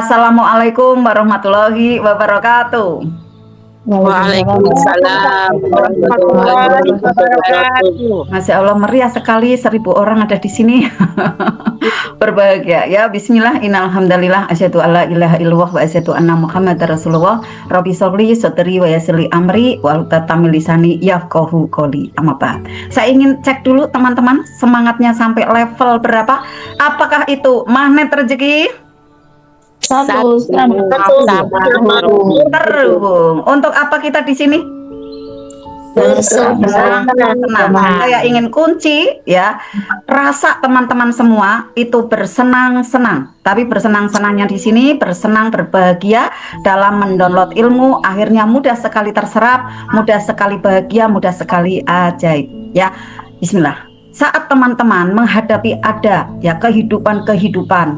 Assalamualaikum warahmatullahi wabarakatuh. Waalaikumsalam warahmatullahi wabarakatuh. Masya Allah, meriah sekali, 1000 orang ada di sini. Berbahagia ya. Bismillah, innalhamdalillah, asyhadu alla ilaha illallah wa asyhadu anna muhammadar rasulullah. Rabbi sholli sadri wa yassirli amri wa tatamil lisani yafqahu qouli. Amma ba'd. Saya ingin cek dulu teman-teman, semangatnya sampai level berapa? Apakah itu magnet rezeki? Satu Terhubung. Untuk apa kita di sini? Senang. Saya ingin kunci ya, rasa teman-teman semua itu bersenang-senang. Tapi bersenang-senangnya di sini bersenang berbahagia dalam mendownload ilmu, akhirnya mudah sekali terserap, mudah sekali bahagia, mudah sekali ajaib. Ya, Bismillah. Saat teman-teman menghadapi ada ya kehidupan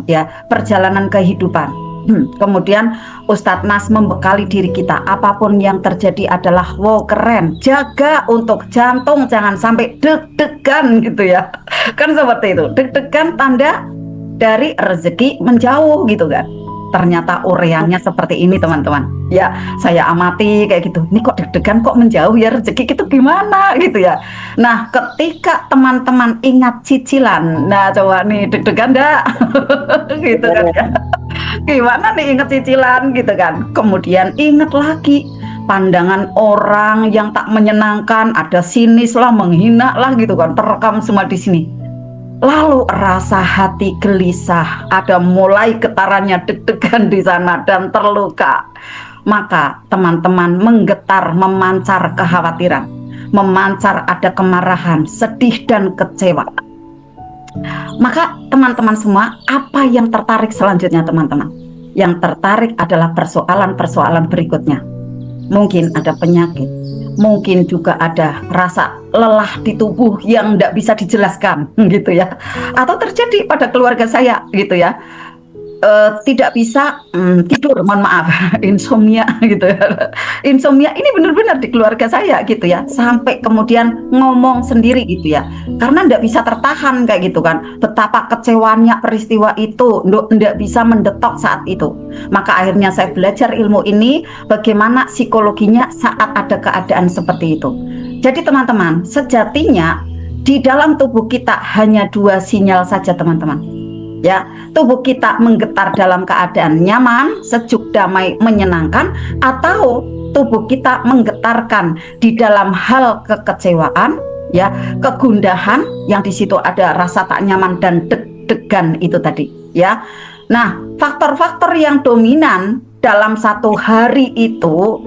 ya, perjalanan kehidupan. Kemudian Ustadz Nas membekali diri kita, apapun yang terjadi adalah wow keren, jaga untuk jantung jangan sampai deg-degan gitu ya. Kan seperti itu, deg-degan tanda dari rezeki menjauh gitu kan. Ternyata ureannya seperti ini teman-teman. Ya, saya amati kayak gitu. Ini kok deg-degan kok menjauh ya, rezeki itu gimana gitu ya. Nah, ketika teman-teman ingat cicilan, nah coba nih deg-degan dah gitu kan ya. Gimana nih ingat cicilan gitu kan. Kemudian ingat lagi pandangan orang yang tak menyenangkan, ada sinis lah, menghina lah gitu kan, terekam semua di sini. Lalu rasa hati gelisah, ada mulai getarannya deg-degan di sana dan terluka. Maka teman-teman menggetar, memancar kekhawatiran, memancar ada kemarahan, sedih dan kecewa. Maka teman-teman semua, apa yang tertarik selanjutnya teman-teman? Yang tertarik adalah persoalan-persoalan berikutnya. Mungkin ada penyakit, mungkin juga ada rasa lelah di tubuh yang tidak bisa dijelaskan gitu ya, atau terjadi pada keluarga saya gitu ya, tidak bisa tidur, mohon maaf, insomnia gitu ya. Insomnia ini benar-benar di keluarga saya gitu ya, sampai kemudian ngomong sendiri gitu ya, karena tidak bisa tertahan kayak gitu kan, betapa kecewanya peristiwa itu, tidak bisa mendetok saat itu. Maka akhirnya saya belajar ilmu ini, bagaimana psikologinya saat ada keadaan seperti itu. Jadi teman-teman, sejatinya di dalam tubuh kita hanya 2 sinyal saja teman-teman. Ya, tubuh kita menggetar dalam keadaan nyaman, sejuk, damai, menyenangkan, atau tubuh kita menggetarkan di dalam hal kekecewaan, ya, kegundahan, yang di situ ada rasa tak nyaman dan deg-degan itu tadi, ya. Nah, faktor-faktor yang dominan dalam satu hari itu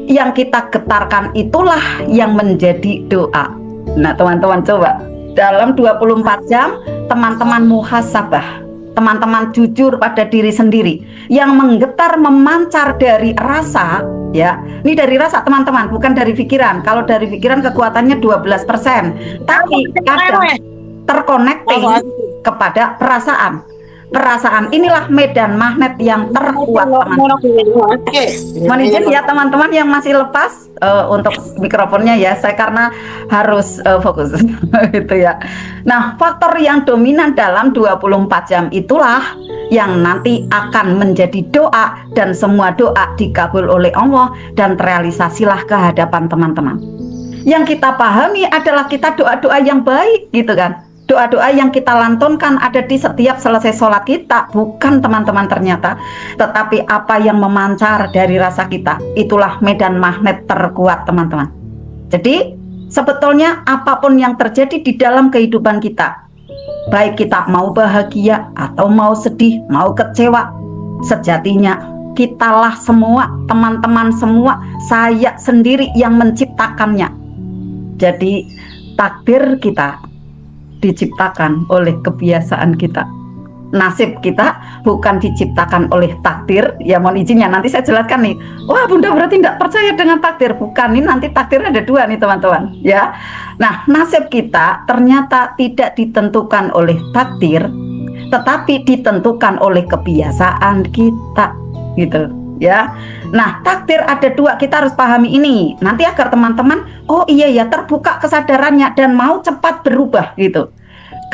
yang kita getarkan itulah yang menjadi doa. Nah, teman-teman coba dalam 24 jam teman-teman muhasabah, teman-teman jujur pada diri sendiri, yang menggetar memancar dari rasa ya. Ini dari rasa teman-teman, bukan dari pikiran. Kalau dari pikiran kekuatannya 12%, tapi ada terkonekting kepada perasaan. Perasaan inilah medan magnet yang terkuat teman-teman. Mohon izin ya teman-teman yang masih lepas untuk mikrofonnya ya, saya karena harus fokus gitu ya. Nah, faktor yang dominan dalam 24 jam itulah yang nanti akan menjadi doa, dan semua doa dikabul oleh Allah dan terrealisasilah ke hadapan teman-teman. Yang kita pahami adalah kita doa-doa yang baik gitu kan. Doa-doa yang kita lantunkan ada di setiap selesai sholat kita, bukan teman-teman ternyata, tetapi apa yang memancar dari rasa kita, itulah medan magnet terkuat teman-teman. Jadi sebetulnya apapun yang terjadi di dalam kehidupan kita, baik kita mau bahagia atau mau sedih, mau kecewa, sejatinya kitalah semua, teman-teman semua, saya sendiri yang menciptakannya. Jadi takdir kita diciptakan oleh kebiasaan kita. Nasib kita bukan diciptakan oleh takdir. Ya mohon izinnya nanti saya jelaskan nih. Wah Bunda berarti tidak percaya dengan takdir. Bukan, ini nanti takdir ada 2 nih teman-teman ya. Nah, nasib kita ternyata tidak ditentukan oleh takdir, tetapi ditentukan oleh kebiasaan kita gitu ya. Nah, takdir ada 2, kita harus pahami ini nanti agar teman-teman oh iya ya terbuka kesadarannya dan mau cepat berubah gitu.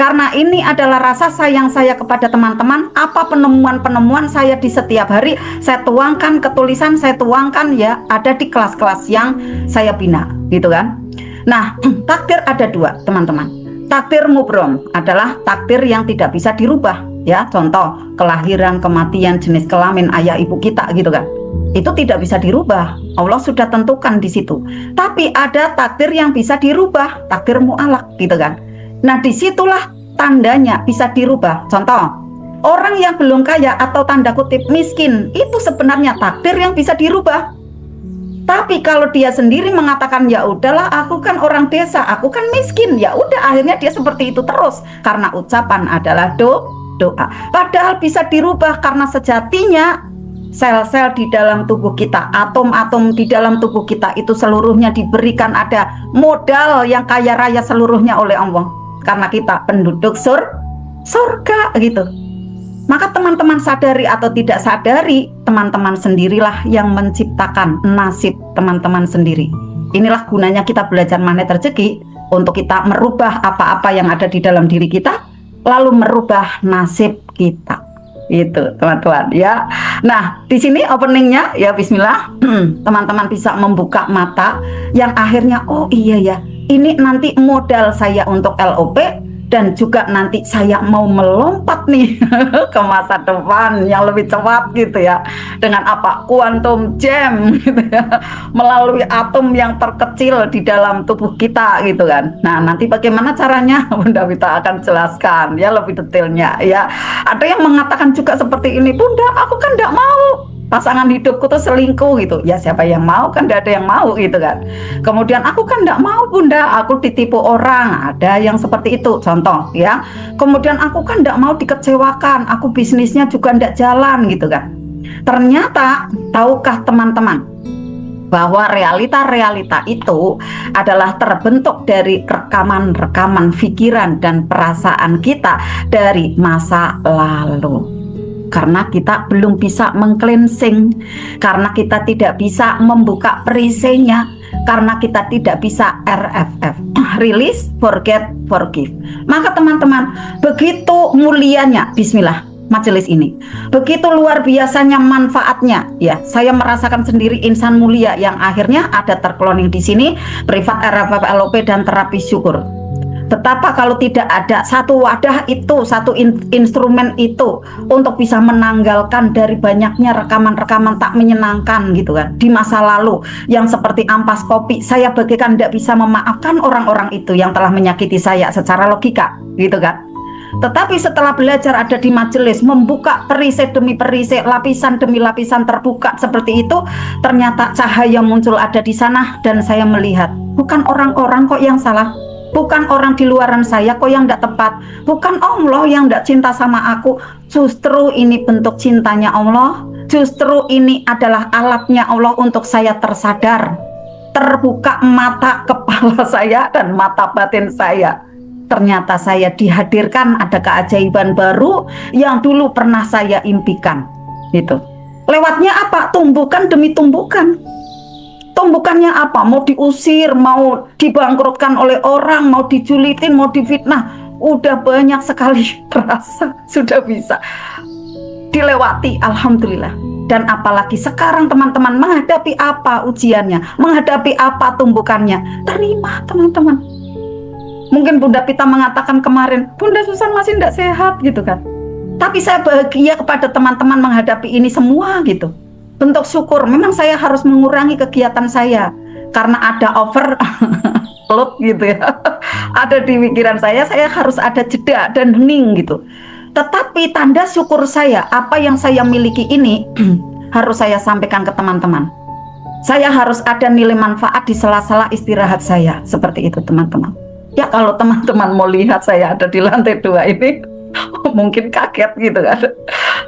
Karena ini adalah rasa sayang saya kepada teman-teman. Apa penemuan-penemuan saya di setiap hari saya tuangkan ke tulisan, saya tuangkan ya ada di kelas-kelas yang saya bina, gitu kan. Nah, takdir ada dua, teman-teman. Takdir mubrom adalah takdir yang tidak bisa dirubah, ya. Contoh kelahiran, kematian, jenis kelamin ayah ibu kita, gitu kan. Itu tidak bisa dirubah. Allah sudah tentukan di situ. Tapi ada takdir yang bisa dirubah, takdir mu'alaq, gitu kan. Nah, disitulah tandanya bisa dirubah. Contoh, orang yang belum kaya atau tanda kutip miskin, itu sebenarnya takdir yang bisa dirubah. Tapi kalau dia sendiri mengatakan ya udahlah, aku kan orang desa, aku kan miskin, ya udah akhirnya dia seperti itu terus karena ucapan adalah doa. Padahal bisa dirubah karena sejatinya sel-sel di dalam tubuh kita, atom-atom di dalam tubuh kita itu seluruhnya diberikan ada modal yang kaya raya seluruhnya oleh Allah. Karena kita penduduk surga gitu. Maka teman-teman sadari atau tidak sadari, teman-teman sendirilah yang menciptakan nasib teman-teman sendiri. Inilah gunanya kita belajar magnet rezeki, untuk kita merubah apa-apa yang ada di dalam diri kita, lalu merubah nasib kita. Itu teman-teman ya. Nah, di sini openingnya ya bismillah. Teman-teman bisa membuka mata yang akhirnya oh iya ya, ini nanti modal saya untuk LOP dan juga nanti saya mau melompat nih ke masa depan yang lebih cepat gitu ya. Dengan apa? Quantum jam gitu ya. Melalui atom yang terkecil di dalam tubuh kita gitu kan. Nah, nanti bagaimana caranya? Bunda Wita akan jelaskan ya lebih detailnya ya. Ada yang mengatakan juga seperti ini, Bunda, aku kan enggak mau pasangan hidupku tuh selingkuh gitu. Ya siapa yang mau, kan tidak ada yang mau gitu kan. Kemudian aku kan tidak mau Bunda, aku ditipu orang. Ada yang seperti itu contoh ya. Kemudian aku kan tidak mau dikecewakan, aku bisnisnya juga tidak jalan gitu kan. Ternyata tahukah teman-teman bahwa realita-realita itu adalah terbentuk dari rekaman-rekaman pikiran dan perasaan kita dari masa lalu. Karena kita belum bisa meng-cleansing, karena kita tidak bisa membuka perisainya, karena kita tidak bisa RFF, release, forget, forgive. Maka teman-teman, begitu mulianya bismillah majelis ini, begitu luar biasanya manfaatnya ya. Saya merasakan sendiri insan mulia yang akhirnya ada terkloning di sini, privat RFF LOP dan terapi syukur. Betapa kalau tidak ada satu wadah itu, satu instrumen itu untuk bisa menanggalkan dari banyaknya rekaman-rekaman tak menyenangkan gitu kan di masa lalu yang seperti ampas kopi. Saya bagaikan tidak bisa memaafkan orang-orang itu yang telah menyakiti saya secara logika gitu kan. Tetapi setelah belajar ada di majelis, membuka perisai demi perisai, lapisan demi lapisan terbuka seperti itu, ternyata cahaya muncul ada di sana dan saya melihat bukan orang-orang kok yang salah. Bukan orang di luaran saya kok yang tidak tepat. Bukan Allah yang tidak cinta sama aku. Justru ini bentuk cintanya Allah. Justru ini adalah alatnya Allah untuk saya tersadar. Terbuka mata kepala saya dan mata batin saya. Ternyata saya dihadirkan ada keajaiban baru yang dulu pernah saya impikan. Gitu. Lewatnya apa? Tumbukan demi tumbukan. Tumbukannya apa? Mau diusir, mau dibangkrutkan oleh orang, mau dijulitin, mau difitnah. Udah banyak sekali rasa sudah bisa dilewati, alhamdulillah. Dan apalagi sekarang teman-teman menghadapi apa ujiannya, menghadapi apa tumbukannya, terima teman-teman. Mungkin Bunda Pita mengatakan kemarin, Bunda Susan masih tidak sehat gitu kan. Tapi saya bahagia kepada teman-teman menghadapi ini semua gitu. Bentuk syukur, memang saya harus mengurangi kegiatan saya karena ada overload gitu ya. Ada di pikiran saya harus ada jeda dan hening gitu. Tetapi tanda syukur saya, apa yang saya miliki ini harus saya sampaikan ke teman-teman. Saya harus ada nilai manfaat di sela-sela istirahat saya, seperti itu teman-teman. Ya kalau teman-teman mau lihat saya ada di lantai 2 ini, mungkin kaget gitu kan.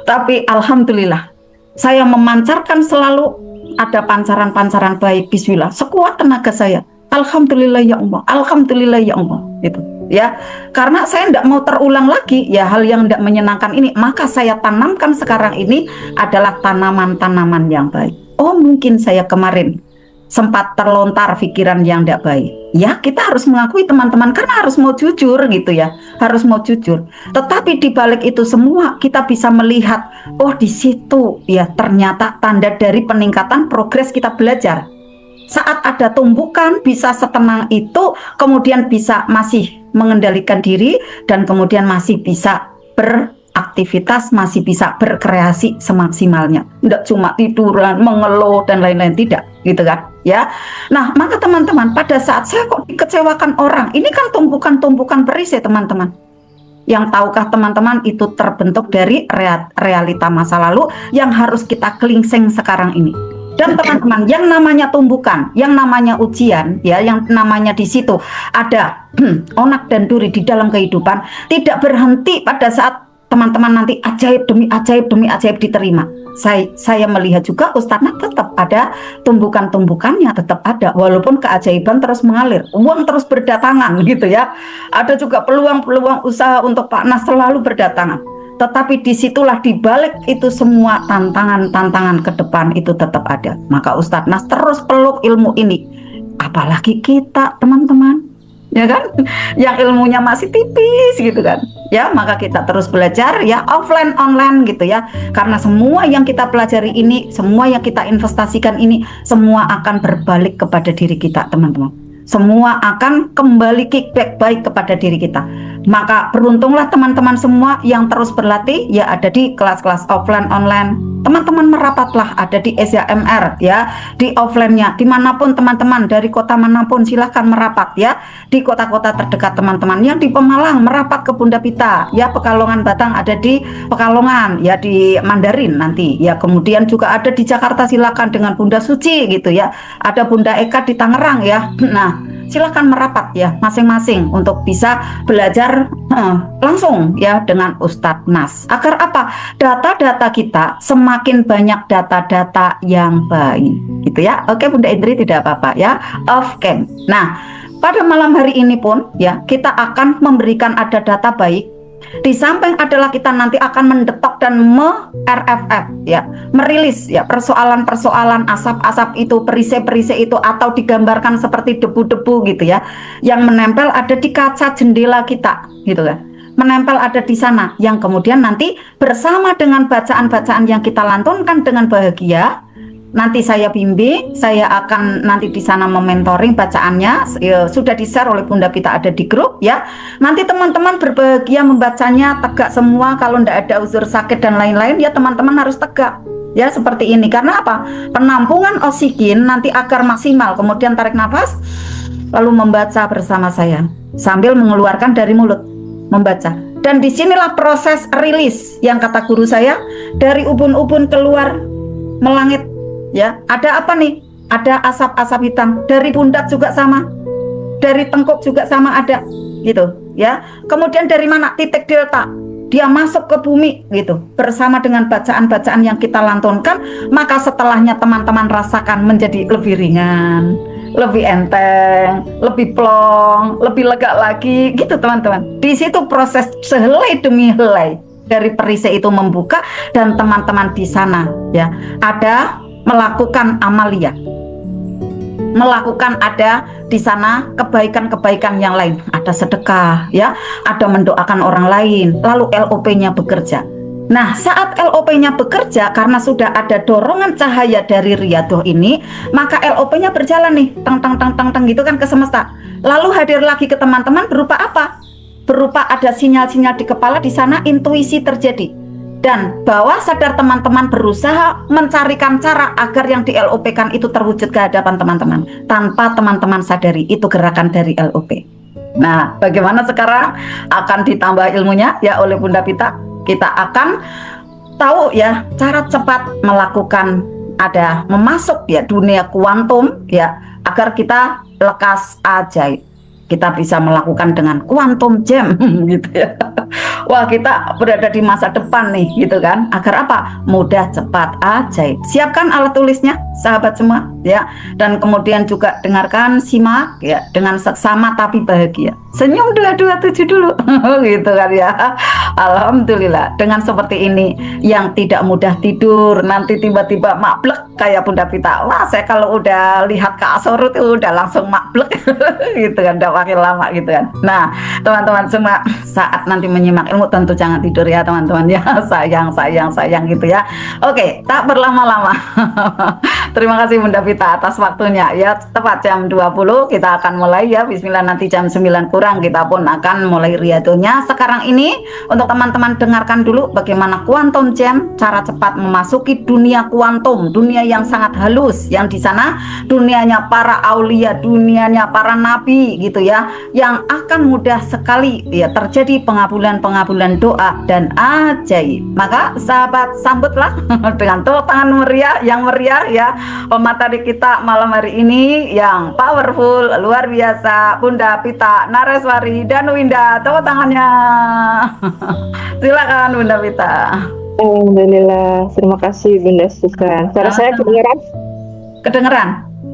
Tapi alhamdulillah, saya memancarkan selalu ada pancaran-pancaran baik bismillah sekuat tenaga saya. Alhamdulillah ya Allah, alhamdulillah ya Allah gitu ya. Karena saya tidak mau terulang lagi ya hal yang tidak menyenangkan ini, maka saya tanamkan sekarang ini adalah tanaman-tanaman yang baik. Oh mungkin saya kemarin sempat terlontar pikiran yang tidak baik, ya kita harus mengakui teman-teman, karena harus mau jujur gitu ya, harus mau jujur. Tetapi di balik itu semua kita bisa melihat, oh di situ ya ternyata tanda dari peningkatan progres kita belajar. Saat ada tumbukan bisa setenang itu, kemudian bisa masih mengendalikan diri, dan kemudian masih bisa beraktivitas, masih bisa berkreasi semaksimalnya. Tidak cuma tiduran, mengeluh dan lain-lain, tidak, gitu kan? Ya. Nah, maka teman-teman, pada saat saya kok dikecewakan orang, ini kan tumbukan-tumbukan perisai, teman-teman. Yang tahukah teman-teman itu terbentuk dari realita masa lalu yang harus kita klingsing sekarang ini. Dan teman-teman, yang namanya tumbukan, yang namanya ujian, ya, yang namanya di situ ada onak dan duri di dalam kehidupan, tidak berhenti pada saat teman-teman nanti ajaib demi ajaib demi ajaib diterima. Saya melihat juga Ustadznya tetap ada tumbukan-tumbukannya, tetap ada, walaupun keajaiban terus mengalir, uang terus berdatangan gitu ya. Ada juga peluang-peluang usaha untuk Pak Nas selalu berdatangan. Tetapi disitulah dibalik itu semua tantangan-tantangan ke depan itu tetap ada. Maka Ustadz Nas terus peluk ilmu ini. Apalagi kita teman-teman, ya kan, yang ilmunya masih tipis gitu kan. Ya, maka kita terus belajar ya, offline online gitu ya. Karena semua yang kita pelajari ini, semua yang kita investasikan ini, semua akan berbalik kepada diri kita, teman-teman. Semua akan kembali kickback baik kepada diri kita. Maka beruntunglah teman-teman semua yang terus berlatih, ya ada di kelas-kelas offline online. Teman-teman merapatlah, ada di SYMR ya, di offline-nya, dimanapun teman-teman, dari kota manapun silahkan merapat ya, di kota-kota terdekat teman-teman. Yang di Pemalang merapat ke Bunda Pita ya, Pekalongan Batang ada di Pekalongan ya, di Mandarin nanti ya. Kemudian juga ada di Jakarta, silakan dengan Bunda Suci gitu ya, ada Bunda Eka di Tangerang ya. Nah, silakan merapat ya masing-masing untuk bisa belajar langsung ya dengan Ustadz Nas. Agar apa? Data-data kita semakin banyak, data-data yang baik gitu ya. Oke Bunda Indri, tidak apa-apa ya, off cam. Nah, pada malam hari ini pun ya kita akan memberikan ada data baik. Di samping adalah kita nanti akan mendetok dan RFF ya, merilis ya persoalan-persoalan asap-asap itu, perisai-perisai itu, atau digambarkan seperti debu-debu gitu ya, yang menempel ada di kaca jendela kita gitu kan. Menempel ada di sana, yang kemudian nanti bersama dengan bacaan-bacaan yang kita lantunkan dengan bahagia, nanti saya bimbing, saya akan nanti di sana mementoring bacaannya, sudah di-share oleh Bunda Pita, ada di grup ya. Nanti teman-teman berbahagia membacanya, tegak semua, kalau tidak ada uzur sakit dan lain-lain ya teman-teman harus tegak. Ya seperti ini, karena apa? Penampungan oksigen nanti agar maksimal, kemudian tarik nafas, lalu membaca bersama saya, sambil mengeluarkan dari mulut, membaca. Dan disinilah proses rilis, yang kata guru saya, dari ubun-ubun keluar melangit. Ya, ada apa nih? Ada asap-asap hitam. Dari pundak juga sama. Dari tengkuk juga sama ada. Gitu, ya. Kemudian dari mana? Titik delta. Dia masuk ke bumi gitu. Bersama dengan bacaan-bacaan yang kita lantunkan, maka setelahnya teman-teman rasakan menjadi lebih ringan, lebih enteng, lebih plong, lebih lega lagi gitu, teman-teman. Di situ proses sehelai demi helai dari perisai itu membuka, dan teman-teman di sana ya ada melakukan amalia, melakukan ada di sana kebaikan-kebaikan yang lain, ada sedekah ya, ada mendoakan orang lain, lalu LOP-nya bekerja. Nah, saat LOP-nya bekerja, karena sudah ada dorongan cahaya dari Riyadhah ini, maka LOP-nya berjalan nih, tang gitu kan ke semesta. Lalu hadir lagi ke teman-teman berupa apa? Berupa ada sinyal-sinyal di kepala, di sana intuisi terjadi. Dan bawah sadar teman-teman berusaha mencarikan cara agar yang di LOP-kan itu terwujud ke hadapan teman-teman, tanpa teman-teman sadari itu gerakan dari LOP. Nah, bagaimana sekarang akan ditambah ilmunya ya oleh Bunda Pita. Kita akan tahu ya cara cepat melakukan ada memasuk ya dunia kuantum ya, agar kita lekas ajaib. Kita bisa melakukan dengan quantum jam gitu ya. Wah, kita berada di masa depan nih gitu kan. Agar apa? Mudah, cepat, ajaib. Siapkan alat tulisnya. sahabat semua ya. Dan kemudian juga dengarkan, simak ya dengan seksama tapi bahagia. Senyum 227 dulu gitu kan ya. Alhamdulillah dengan seperti ini yang tidak mudah tidur nanti tiba-tiba mablek kayak Bunda Pita. Wah, saya kalau udah lihat Kak Asoro tuh udah langsung mablek gitu kan, udah makin lama gitu kan. Nah, teman-teman semua saat nanti menyimak ilmu tentu jangan tidur ya teman-teman ya. Sayang gitu ya. Oke, tak berlama-lama. Terima kasih Bunda Pita atas waktunya ya. Tepat jam 20 kita akan mulai ya. Bismillah, nanti jam 9 kurang kita pun akan mulai riadonya. Sekarang ini untuk teman-teman dengarkan dulu bagaimana Quantum Jam, cara cepat memasuki dunia kuantum, dunia yang sangat halus, yang di sana dunianya para aulia, dunianya para nabi gitu ya, yang akan mudah sekali ya terjadi pengabulan doa dan ajaib. Maka sahabat sambutlah dengan tepuk tangan meriah ya pemateri kita malam hari ini yang powerful luar biasa, Bunda Pita Nareswari dan Winda. Tepuk tangannya. Silakan Bunda Pita. Alhamdulillah, terima kasih Bunda Susan. Suara saya kedengeran? Kedengeran?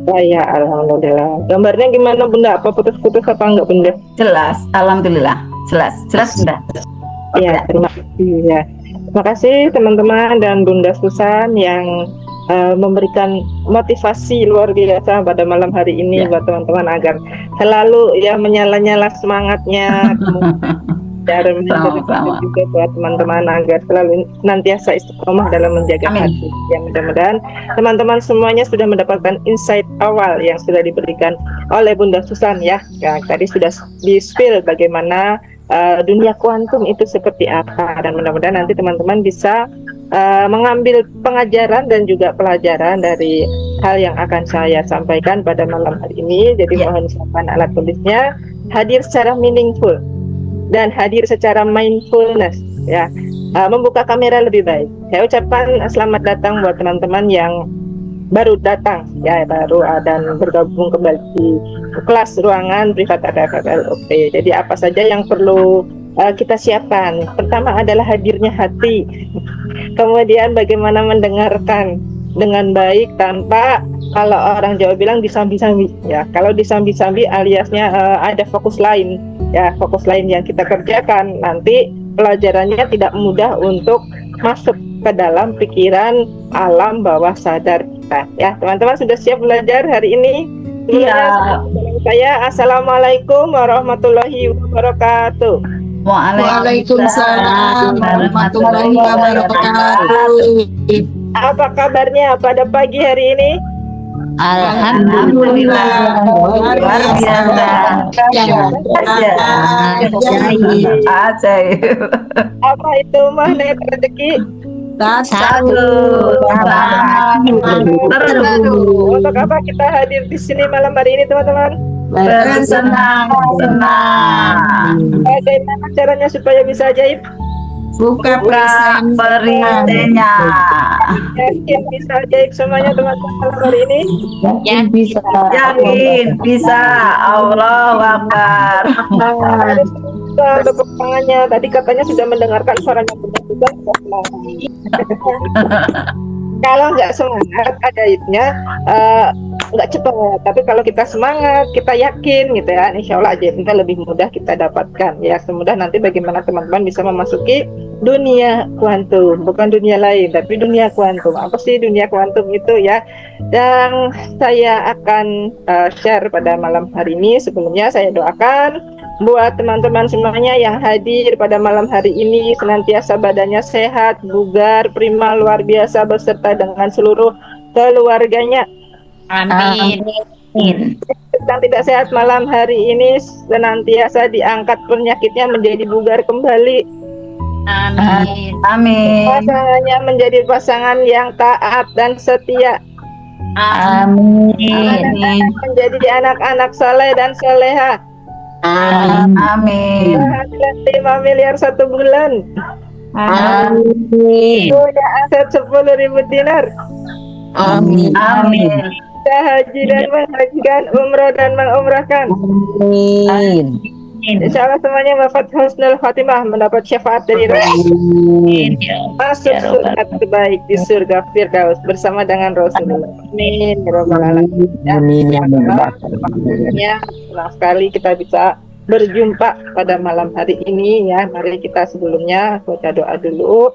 Oh ya, alhamdulillah. Gambarnya gimana Bunda? Apa putus-putus apa enggak Bunda? Jelas, alhamdulillah. Jelas Bunda. Iya, terima kasih ya. Terima kasih teman-teman dan Bunda Susan yang memberikan motivasi luar biasa pada malam hari ini buat teman-teman agar selalu ya menyala-nyala semangatnya. Dan juga buat teman-teman agar selalu nantiasa istiqomah dalam menjaga hati. Ya, mudah-mudahan teman-teman semuanya sudah mendapatkan insight awal yang sudah diberikan oleh Bunda Susan ya. Tadi sudah di-spill bagaimana dunia kuantum itu seperti apa, dan mudah-mudahan nanti teman-teman bisa mengambil pengajaran dan juga pelajaran dari hal yang akan saya sampaikan pada malam hari ini. Jadi mohon siapkan alat tulisnya, hadir secara meaningful dan hadir secara mindfulness ya, membuka kamera lebih baik. Saya ucapkan selamat datang buat teman-teman yang baru datang ya, dan bergabung kembali di kelas ruangan privat FFLOP. Jadi apa saja yang perlu kita siapkan? Pertama adalah hadirnya hati. Kemudian bagaimana mendengarkan dengan baik tanpa, kalau orang Jawa bilang disambi-sambi ya. Kalau disambi-sambi aliasnya ada fokus lain ya, fokus lain yang kita kerjakan, nanti pelajarannya tidak mudah untuk masuk ke dalam pikiran alam bawah sadar kita ya. Teman-teman sudah siap belajar hari ini? Iya. Saya assalamualaikum warahmatullahi wabarakatuh. Waalaikumsalam warahmatullahi wabarakatuh. Apa kabarnya pada pagi hari ini? Alhamdulillah, luar biasa. Ajaib. Apa itu magnet rezeki? Satu. Untuk apa kita hadir di sini malam hari ini teman-teman? Bersenang-senang. Bagaimana caranya supaya bisa ajaib? Buka perisainya. Yakin bisa ajaib semuanya teman-teman malam hari ini? Yakin bisa. Allahu Akbar. Tepuk tangannya. Tadi katanya sudah mendengarkan suaranya benar juga. Kalau nggak semangat ajaibnya nggak cepat, tapi kalau kita semangat, kita yakin gitu ya, insya Allah ajaibnya lebih mudah kita dapatkan ya. Semudah nanti bagaimana teman-teman bisa memasuki dunia kuantum, bukan dunia lain tapi dunia kuantum. Apa sih dunia kuantum itu ya? Dan saya akan share pada malam hari ini. Sebelumnya saya doakan buat teman-teman semuanya yang hadir pada malam hari ini senantiasa badannya sehat, bugar, prima, luar biasa beserta dengan seluruh keluarganya. Amin. Yang tidak sehat malam hari ini senantiasa diangkat penyakitnya menjadi bugar kembali. Amin. Amin. Pasangannya menjadi pasangan yang taat dan setia. Amin. Menjadi anak-anak saleh dan soleha. Amin. 5 miliar 1 bulan. Amin. Punya aset 10.000 dinar. Amin. Amin. Haji dan menghajikan, umroh dan mengumrahkan. Amin. Insya Allah semuanya mendapat husnul khotimah, mendapat syafaat dari Amin. Ya masuk Ya Rabbal surga terbaik di surga Firdaus bersama dengan Rasulullah. Amin ya Rabbal Alamin. Ya, Amin ya teman-teman, Rabbal ya, senang sekali kita bisa berjumpa pada malam hari ini ya. Mari kita sebelumnya baca doa dulu.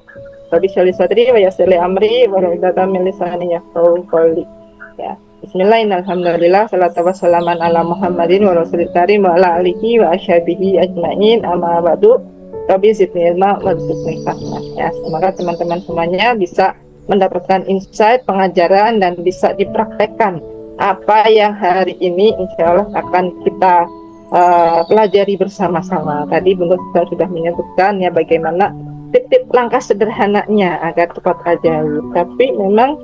Rabbi sholli sadri wa yassir li amri wa hlul min lisani yafqahu qawli. Ya. Bismillahirrahmanirrahim. Salatu wassalaman ala Muhammadin wa rasulil karim wa ala alihi wa ashabihi ajmain. Amma ba'du. Rabbi zidni ilma warzuqni fahma. Ya, semoga teman-teman semuanya bisa mendapatkan insight, pengajaran, dan bisa dipraktekkan apa yang hari ini insya Allah akan kita pelajari bersama-sama. Tadi Bunda sudah menyebutkan ya bagaimana tip-tip langkah sederhananya agar cepat ajaib. Tapi memang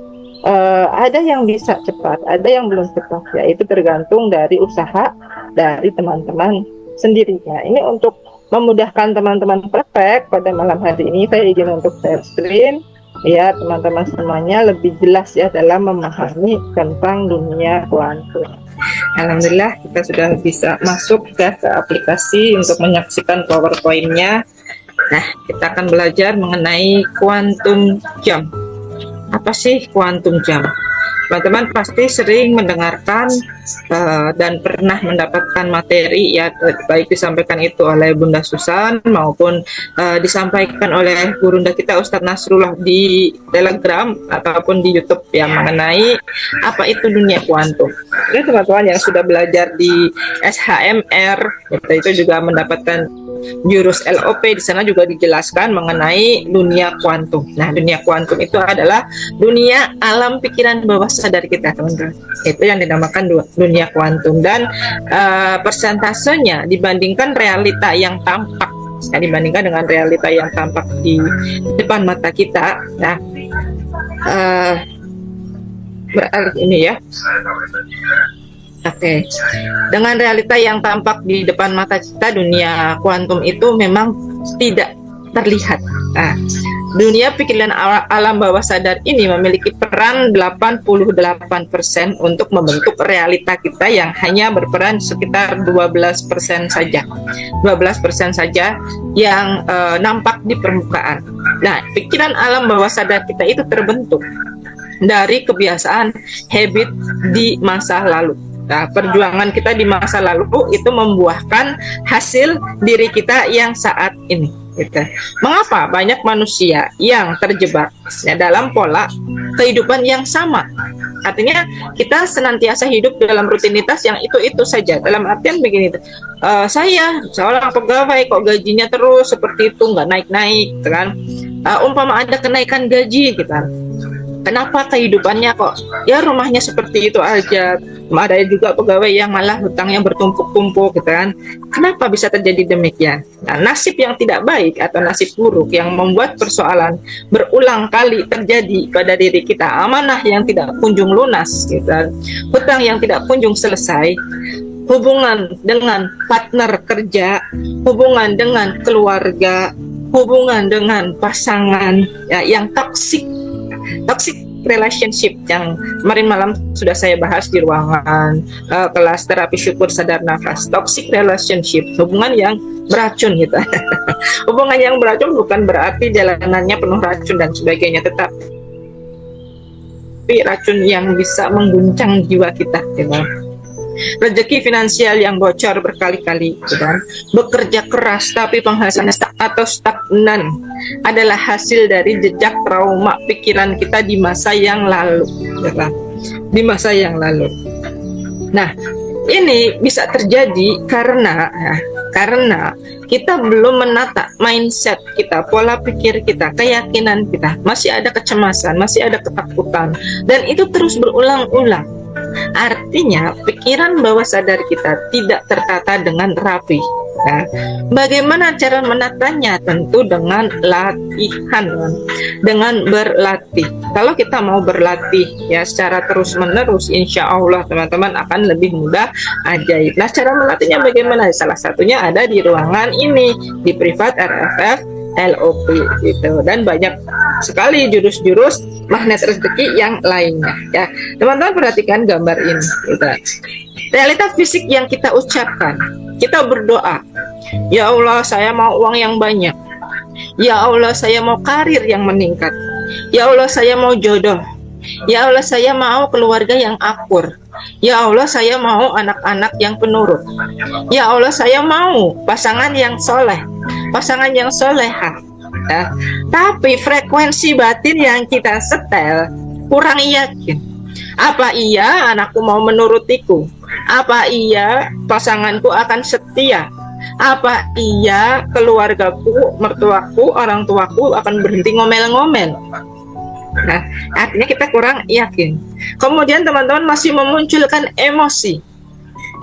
ada yang bisa cepat, ada yang belum cepat. Ya, itu tergantung dari usaha dari teman-teman sendirinya. Ini untuk memudahkan teman-teman praktek pada malam hari ini, saya izin untuk share screen. Ya, teman-teman semuanya lebih jelas ya dalam memahami tentang dunia kuantum. Alhamdulillah kita sudah bisa masuk ke aplikasi untuk menyaksikan PowerPoint-nya. Nah, kita akan belajar mengenai kuantum jam. Apa sih kuantum jam? Teman-teman pasti sering mendengarkan dan pernah mendapatkan materi ya, baik disampaikan itu oleh Bunda Susan maupun disampaikan oleh gurunda kita Ustadz Nasrullah di Telegram ataupun di YouTube yang mengenai apa itu dunia kuantum. Ini teman-teman yang sudah belajar di SHMR itu juga mendapatkan jurus LOP, di sana juga dijelaskan mengenai dunia kuantum. Nah, dunia kuantum itu adalah dunia alam pikiran bawah sadar kita, teman-teman. Itu yang dinamakan dunia kuantum, dan persentasenya dibandingkan realita yang tampak, dibandingkan dengan realita yang tampak di depan mata kita. Nah, berarti ini ya. Oke, dengan realita yang tampak di depan mata kita, dunia kuantum itu memang tidak terlihat. Nah, dunia pikiran alam bawah sadar ini memiliki peran 88% untuk membentuk realita kita yang hanya berperan sekitar 12% saja. 12% saja yang nampak di permukaan. Nah, pikiran alam bawah sadar kita itu terbentuk dari kebiasaan habit di masa lalu. Nah, perjuangan kita di masa lalu itu membuahkan hasil diri kita yang saat ini. Gitu. Mengapa banyak manusia yang terjebak ya, dalam pola kehidupan yang sama? Artinya kita senantiasa hidup dalam rutinitas yang itu-itu saja. Dalam artian begini, saya seorang pegawai kok gajinya terus seperti itu, nggak naik-naik, gitu kan? Umpama ada kenaikan gaji, gitu kan? Kenapa kehidupannya kok ya rumahnya seperti itu aja? Ada juga pegawai yang malah hutangnya bertumpuk-tumpuk, gitu kan? Kenapa bisa terjadi demikian? Nah, nasib yang tidak baik atau nasib buruk yang membuat persoalan berulang kali terjadi pada diri kita, amanah yang tidak kunjung lunas, gitu kan? Hutang yang tidak kunjung selesai, hubungan dengan partner kerja, hubungan dengan keluarga, hubungan dengan pasangan ya, yang toxic relationship yang kemarin malam sudah saya bahas di ruangan kelas terapi syukur sadar nafas. Toxic relationship, hubungan yang beracun gitu. Hubungan yang beracun bukan berarti jalanannya penuh racun dan sebagainya, tetapi racun yang bisa mengguncang jiwa kita, gitu. Rezeki finansial yang bocor berkali-kali, gitu kan? Bekerja keras tapi penghasilan stuck atau stagnan adalah hasil dari jejak trauma pikiran kita di masa yang lalu, gitu kan? Di masa yang lalu. Nah, ini bisa terjadi karena kita belum menata mindset kita, pola pikir kita, keyakinan kita. Masih ada kecemasan, masih ada ketakutan, dan itu terus berulang-ulang. Artinya pikiran bawah sadar kita tidak tertata dengan rapi. Nah, bagaimana cara menatanya? Tentu dengan latihan, dengan berlatih. Kalau kita mau berlatih ya secara terus-menerus, insya Allah teman-teman akan lebih mudah ajaib. Nah, cara melatihnya bagaimana? Salah satunya ada di ruangan ini, di privat RFF LOP gitu, dan banyak sekali jurus-jurus magnet rezeki yang lainnya ya. Teman-teman perhatikan gambar ini gitu. Realitas fisik yang kita ucapkan kita berdoa, ya Allah saya mau uang yang banyak, ya Allah saya mau karir yang meningkat, ya Allah saya mau jodoh, ya Allah saya mau keluarga yang akur, ya Allah saya mau anak-anak yang penurut, ya Allah saya mau pasangan yang soleh, pasangan yang solehah. Ya. Tapi frekuensi batin yang kita setel kurang yakin. Apa iya anakku mau menurutiku? Apa iya pasanganku akan setia? Apa iya keluargaku, mertuaku, orang tuaku akan berhenti ngomel-ngomel? Nah, artinya kita kurang yakin. Kemudian teman-teman masih memunculkan emosi.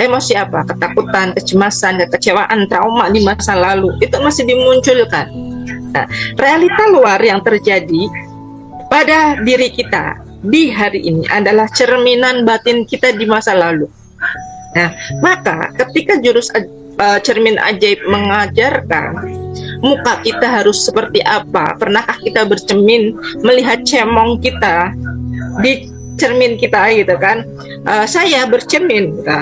Emosi apa? Ketakutan, kecemasan, kekecewaan, trauma di masa lalu. Itu masih dimunculkan. Nah, realita luar yang terjadi pada diri kita di hari ini adalah cerminan batin kita di masa lalu. Nah, maka ketika jurus cermin ajaib mengajarkan muka kita harus seperti apa, pernahkah kita bercermin melihat cemong kita di cermin kita gitu kan? Saya bercermin gitu,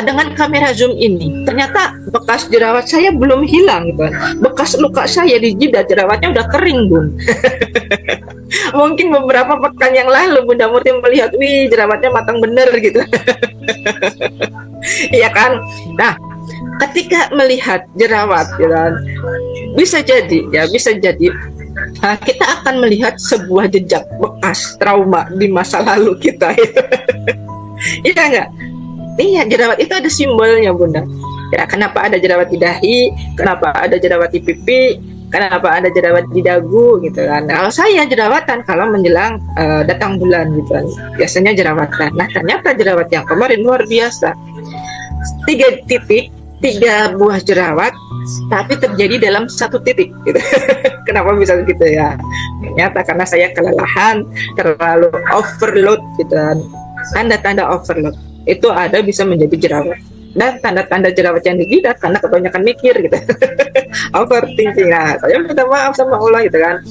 dengan kamera zoom ini, ternyata bekas jerawat saya belum hilang gitu. Bekas luka saya di jidat jerawatnya udah kering, Bun. Mungkin beberapa pekan yang lalu Bunda Murti melihat, wih jerawatnya matang bener gitu. Iya kan? Nah, ketika melihat jerawat gitu, bisa jadi kita akan melihat sebuah jejak bekas trauma di masa lalu kita. Iya enggak? Iya, jerawat itu ada simbolnya, Bunda. Ya, kenapa ada jerawat di dahi, kenapa ada jerawat di pipi, kenapa ada jerawat di dagu gitu kan. Nah, kalau saya jerawatan kalau menjelang datang bulan gitu kan. Biasanya jerawatan. Nah, ternyata jerawat yang kemarin luar biasa. 3 buah jerawat tapi terjadi dalam 1 titik gitu. Kenapa bisa gitu ya? Ternyata karena saya kelelahan, terlalu overload gitu kan. Tanda-tanda overload itu ada bisa menjadi jerawat, dan tanda-tanda jerawat yang di jidat karena kebanyakan mikir gitu. Overthinking. Nah, saya minta maaf sama Allah gitu kan.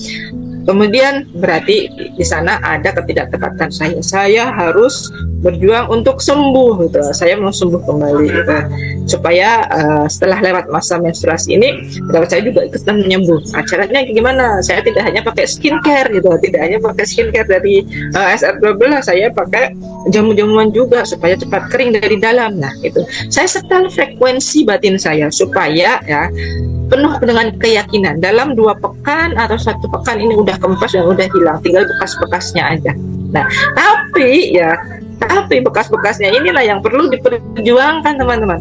Kemudian berarti di sana ada ketidaktepatan saya. Saya harus berjuang untuk sembuh gitu. Saya mau sembuh kembali gitu. Supaya setelah lewat masa menstruasi ini, jerawat saya juga ikutan menyembuh. Nah, caranya gimana? Saya tidak hanya pakai skincare gitu, tidak hanya pakai skincare dari SR12, saya pakai jamu-jamuan juga supaya cepat kering dari dalam. Nah, itu. Saya setel frekuensi batin saya supaya ya penuh dengan keyakinan dalam 2 pekan atau 1 pekan ini udah kempes dan udah hilang, tinggal bekas-bekasnya aja. Nah, tapi bekas-bekasnya inilah yang perlu diperjuangkan, teman-teman.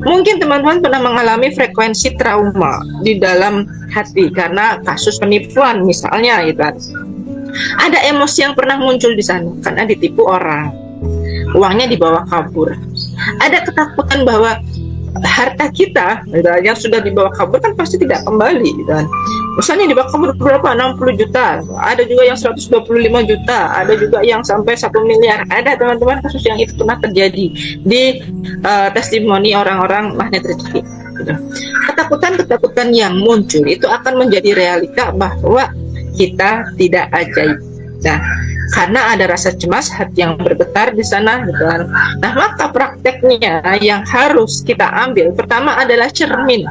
Mungkin teman-teman pernah mengalami frekuensi trauma di dalam hati karena kasus penipuan misalnya gitu. Ada emosi yang pernah muncul di sana karena ditipu orang, uangnya dibawa kabur. Ada ketakutan bahwa harta kita yang sudah dibawa kabur kan pasti tidak kembali dan misalnya dibawa kabur berapa, 60 juta, ada juga yang 125 juta, ada juga yang sampai 1 miliar. Ada teman-teman kasus yang itu pernah terjadi di testimoni orang-orang magnet rezeki gitu. Ketakutan yang muncul itu akan menjadi realita bahwa kita tidak ajaib. Nah, karena ada rasa cemas, hati yang bergetar di sana gitu kan. Nah, maka prakteknya yang harus kita ambil pertama adalah cermin.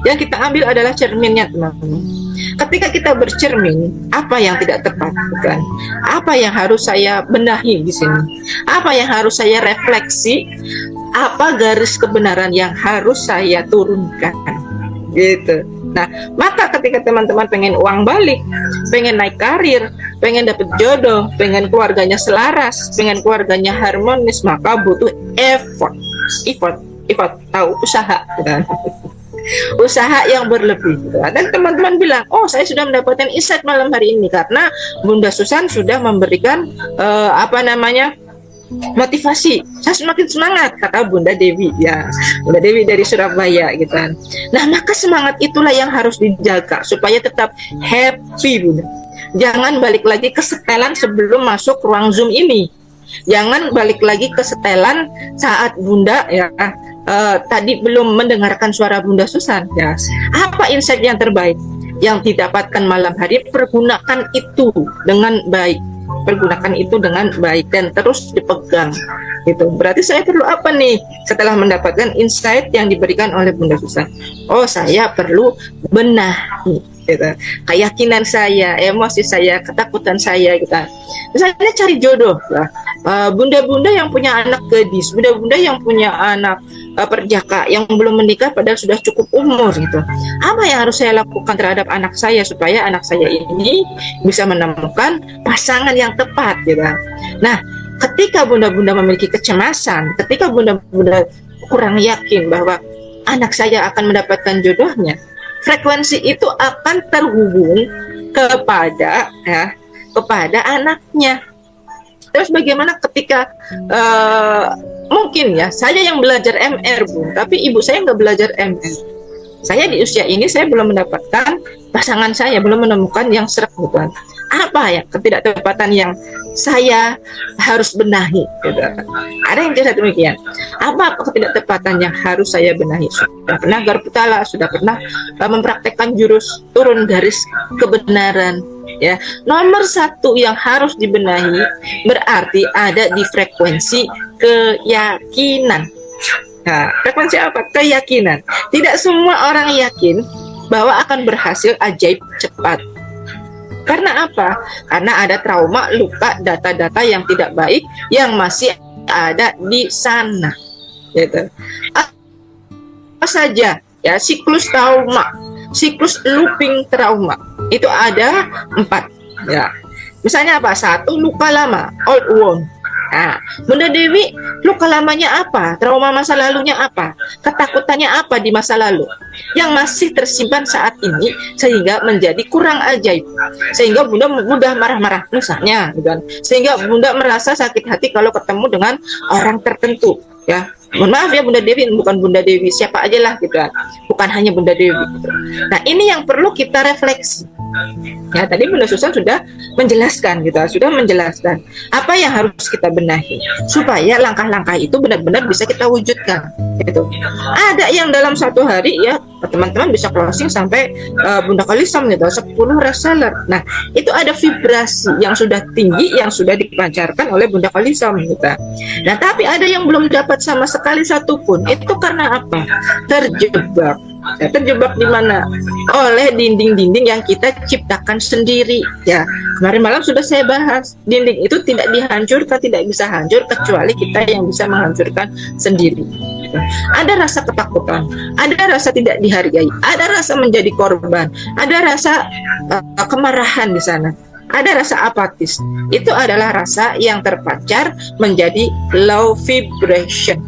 Yang kita ambil adalah cerminnya, teman-teman. Ketika kita bercermin, apa yang tidak tepat kan? Apa yang harus saya benahi di sini? Apa yang harus saya refleksi? Apa garis kebenaran yang harus saya turunkan? Gitu. Nah, maka ketika teman-teman pengen uang balik, pengen naik karir, pengen dapet jodoh, pengen keluarganya selaras, pengen keluarganya harmonis, maka butuh effort, tahu, usaha, kan? Usaha yang berlebih. Dan teman-teman bilang, oh saya sudah mendapatkan insight malam hari ini karena Bunda Susan sudah memberikan motivasi. Saya semakin semangat, kata Bunda Dewi ya, Bunda Dewi dari Surabaya gitu kan. Nah, maka semangat itulah yang harus dijaga supaya tetap happy, Bunda. Jangan balik lagi ke setelan sebelum masuk ruang Zoom ini. Jangan balik lagi ke setelan saat Bunda ya tadi belum mendengarkan suara Bunda Susan ya. Apa insight yang terbaik yang didapatkan malam hari? Pergunakan itu dengan baik. Pergunakan itu dengan baik dan terus dipegang Gitu. Berarti saya perlu apa nih setelah mendapatkan insight yang diberikan oleh Bunda Susan? Oh, saya perlu benahi, gitu. Keyakinan saya, emosi saya, ketakutan saya, gitu. Misalnya cari jodoh lah. Bunda-bunda yang punya anak gadis, bunda-bunda yang punya anak perjaka yang belum menikah padahal sudah cukup umur, gitu. Apa yang harus saya lakukan terhadap anak saya supaya anak saya ini bisa menemukan pasangan yang tepat, gitu. Nah, ketika bunda-bunda memiliki kecemasan, ketika bunda-bunda kurang yakin bahwa anak saya akan mendapatkan jodohnya, frekuensi itu akan terhubung kepada anaknya. Terus bagaimana ketika mungkin ya saya yang belajar MR, Bu, tapi ibu saya nggak belajar MR. Saya di usia ini saya belum mendapatkan pasangan, saya belum menemukan yang serak, bukan? Apa ya ketidaktepatan yang saya harus benahi, gitu. Ada yang cerita demikian. Apa ketidaktepatan yang harus saya benahi? Sudah pernah garputala, sudah pernah mempraktekkan jurus turun garis kebenaran, ya. Nomor satu yang harus dibenahi berarti ada di frekuensi keyakinan. Nah, frekuensi apa? Keyakinan. Tidak semua orang yakin bahwa akan berhasil ajaib cepat. Karena apa? Karena ada trauma, luka, data-data yang tidak baik yang masih ada di sana. Gitu. Apa saja ya siklus trauma, siklus looping trauma itu ada 4. Ya. Misalnya apa? 1, luka lama, old wound. Nah, Bunda Dewi, luka lamanya apa? Trauma masa lalunya apa? Ketakutannya apa di masa lalu? Yang masih tersimpan saat ini sehingga menjadi kurang ajaib. Sehingga Bunda mudah marah-marah misalnya, kan? Sehingga Bunda merasa sakit hati kalau ketemu dengan orang tertentu, ya. Mohon maaf ya Bunda Dewi, bukan Bunda Dewi, siapa aja lah gitu kan. Bukan hanya Bunda Dewi gitu. Nah, ini yang perlu kita refleksi. Ya, tadi Bunda Susan sudah menjelaskan gitu, sudah menjelaskan apa yang harus kita benahi supaya langkah-langkah itu benar-benar bisa kita wujudkan gitu. Ada yang dalam 1 hari ya teman-teman bisa closing sampai Bunda Kalisam gitu, 10 reseller. Nah, itu ada vibrasi yang sudah tinggi yang sudah dipancarkan oleh Bunda Kalisam gitu. Nah, tapi ada yang belum dapat sama sekali satupun. Itu karena apa? Terjebak. Ya, terjebak di mana? Oleh dinding-dinding yang kita ciptakan sendiri. Ya, kemarin malam sudah saya bahas. Dinding itu tidak dihancurkan, tidak bisa hancur kecuali kita yang bisa menghancurkan sendiri. Ada rasa ketakutan, ada rasa tidak dihargai, ada rasa menjadi korban, ada rasa kemarahan di sana. Ada rasa apatis. Itu adalah rasa yang terpancar menjadi low vibration.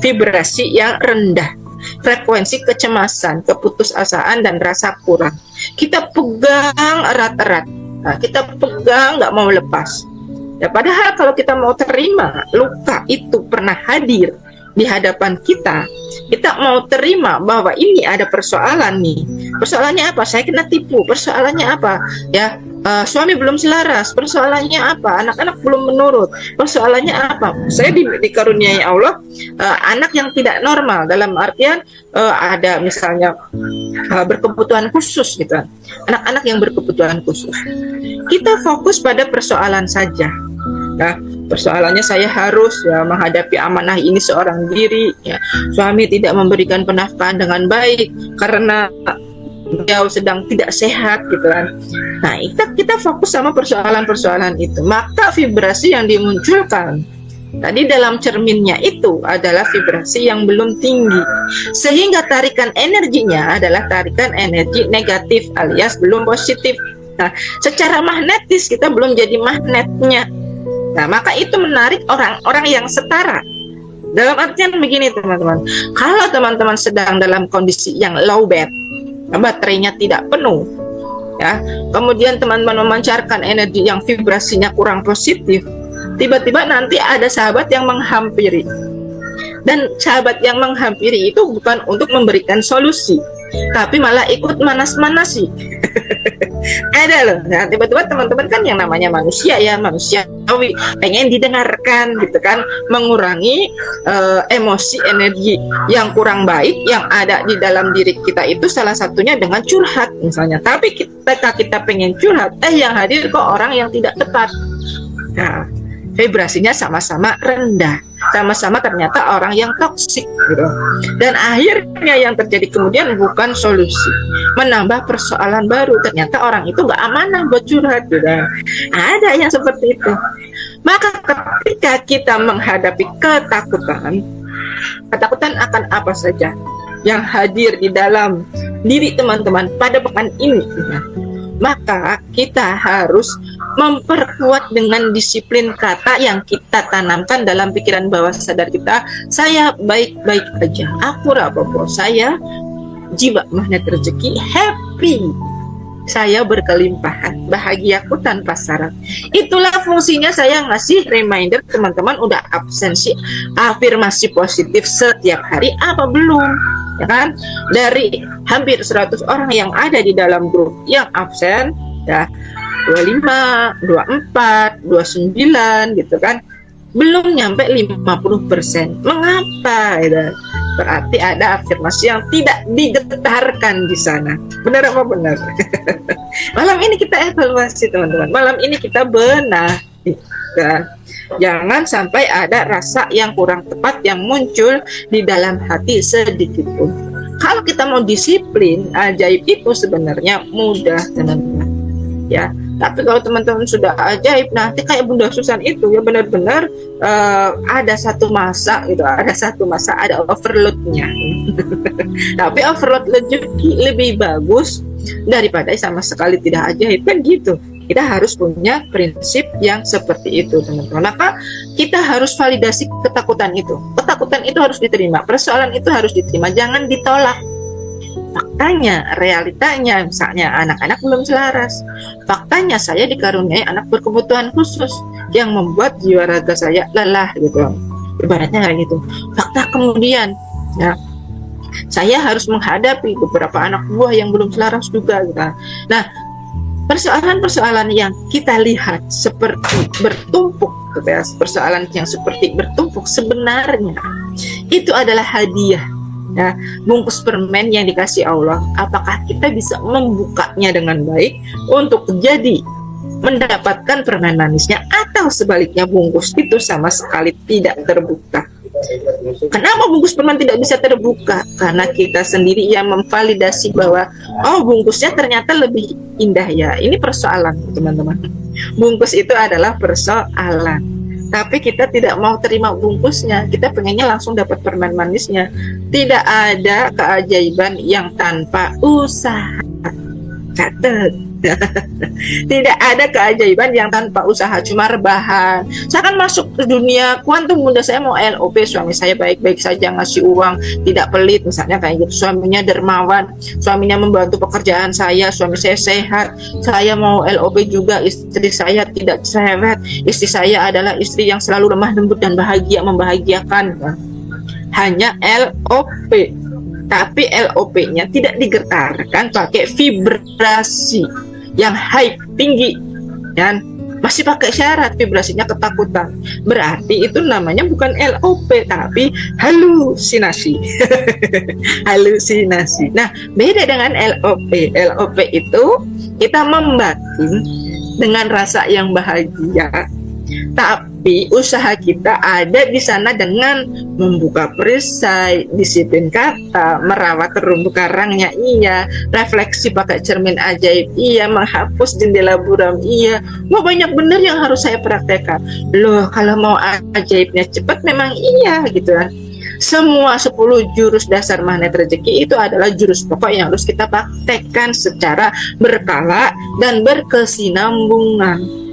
Vibrasi yang rendah. Frekuensi kecemasan, keputusasaan, dan rasa kurang. Kita pegang erat-erat. Nah, kita pegang nggak mau lepas. Ya, padahal kalau kita mau terima luka itu pernah hadir di hadapan kita, kita mau terima bahwa ini ada persoalan nih. Persoalannya apa? Saya kena tipu. Persoalannya apa? Ya, suami belum selaras. Persoalannya apa? Anak-anak belum menurut. Persoalannya apa? Saya dikaruniai Allah anak yang tidak normal, dalam artian ada misalnya berkebutuhan khusus gitu. Anak-anak yang berkebutuhan khusus. Kita fokus pada persoalan saja. Nah, persoalannya saya harus ya menghadapi amanah ini seorang diri. Ya, suami tidak memberikan penafkahan dengan baik karena beliau sedang tidak sehat gitu kan. Nah, kita fokus sama persoalan-persoalan itu. Maka vibrasi yang dimunculkan tadi dalam cerminnya itu adalah vibrasi yang belum tinggi. Sehingga tarikan energinya adalah tarikan energi negatif alias belum positif. Nah, secara magnetis kita belum jadi magnetnya. Nah, maka itu menarik orang-orang yang setara. Dalam artian begini teman-teman, kalau teman-teman sedang dalam kondisi yang low bed, baterainya tidak penuh, ya, kemudian teman-teman memancarkan energi yang vibrasinya kurang positif, tiba-tiba nanti ada sahabat yang menghampiri, dan sahabat yang menghampiri itu bukan untuk memberikan solusi, tapi malah ikut manas-manasi. Ada loh. Nah, tiba-tiba teman-teman kan yang namanya manusia ya, manusiawi, pengen didengarkan gitu kan, mengurangi emosi energi yang kurang baik yang ada di dalam diri kita itu salah satunya dengan curhat misalnya. Tapi kita pengen curhat, yang hadir kok orang yang tidak tepat. Nah, vibrasinya sama-sama rendah. sama-sama ternyata orang yang toksik gitu. Dan akhirnya yang terjadi kemudian bukan solusi, menambah persoalan baru. Ternyata orang itu nggak amanah buat curhat gitu. Ada yang seperti itu. Maka ketika kita menghadapi ketakutan akan apa saja yang hadir di dalam diri teman-teman pada pekan ini, maka kita harus memperkuat dengan disiplin kata yang kita tanamkan dalam pikiran bawah sadar kita. Saya baik-baik aja, aku rapopo, saya jiwa magnet rezeki, happy, saya berkelimpahan, bahagiaku tanpa syarat. Itulah fungsinya saya ngasih reminder teman-teman udah absensi afirmasi positif setiap hari apa belum, ya kan? Dari hampir 100 orang yang ada di dalam grup yang absen, ya 25, 24, 29 gitu kan, belum nyampe 50%. Mengapa? Ya? Berarti ada afirmasi yang tidak digetarkan di sana. Benar apa benar? Malam ini kita evaluasi teman-teman. Malam ini kita benahi. Jangan sampai ada rasa yang kurang tepat yang muncul di dalam hati sedikit pun. Kalau kita mau disiplin, ajaib itu sebenarnya mudah teman-teman. Ya, tapi kalau teman-teman sudah ajaib, nanti kayak Bunda Susan itu ya benar-benar ada satu masa ada overloadnya. Tapi overload lebih bagus daripada sama sekali tidak ajaib, kan gitu. Kita harus punya prinsip yang seperti itu teman-teman. Maka kita harus validasi ketakutan itu. Ketakutan itu harus diterima, persoalan itu harus diterima, jangan ditolak. Faktanya, realitanya, misalnya anak-anak belum selaras. Faktanya saya dikaruniai anak berkebutuhan khusus yang membuat jiwa raga saya lelah gitu. Ibaratnya kayak gitu. Fakta kemudian, ya, saya harus menghadapi beberapa anak buah yang belum selaras juga gitu. Nah, persoalan-persoalan yang kita lihat seperti bertumpuk, persoalan yang seperti bertumpuk sebenarnya itu adalah hadiah. Ya, bungkus permen yang dikasih Allah, apakah kita bisa membukanya dengan baik untuk jadi mendapatkan permen manisnya, atau sebaliknya bungkus itu sama sekali tidak terbuka. Kenapa bungkus permen tidak bisa terbuka? Karena kita sendiri yang memvalidasi bahwa bungkusnya ternyata lebih indah ya. Ini persoalan teman-teman. Bungkus itu adalah persoalan. Tapi kita tidak mau terima bungkusnya, kita pengennya langsung dapat permen manisnya. Tidak ada keajaiban yang tanpa usaha. Catat. Tidak ada keajaiban yang tanpa usaha, cuma rebahan. Saya kan masuk ke dunia kuantum, Bunda, saya mau LOP, suami saya baik-baik saja, ngasih uang, tidak pelit, misalnya kayak gitu. Suaminya dermawan, suaminya membantu pekerjaan saya, suami saya sehat. Saya mau LOP juga, istri saya tidak cerewet, istri saya adalah istri yang selalu lemah lembut dan bahagia, membahagiakan. Hanya LOP. Tapi LOP-nya tidak digetarkan pakai vibrasi yang high, tinggi, dan masih pakai syarat vibrasinya ketakutan. Berarti itu namanya bukan LOP, tapi halusinasi. Halusinasi. Nah, beda dengan LOP. LOP itu kita membatin dengan rasa yang bahagia, tapi usaha kita ada di sana dengan membuka perisai, disiplin kata, merawat terumbu karangnya, iya, refleksi pakai cermin ajaib, iya, menghapus jendela buram, iya. Wah, banyak bener yang harus saya praktekkan. Loh, kalau mau ajaibnya cepat memang iya gitu kan. Semua 10 jurus dasar magnet rezeki itu adalah jurus pokok yang harus kita praktekkan secara berkala dan berkesinambungan.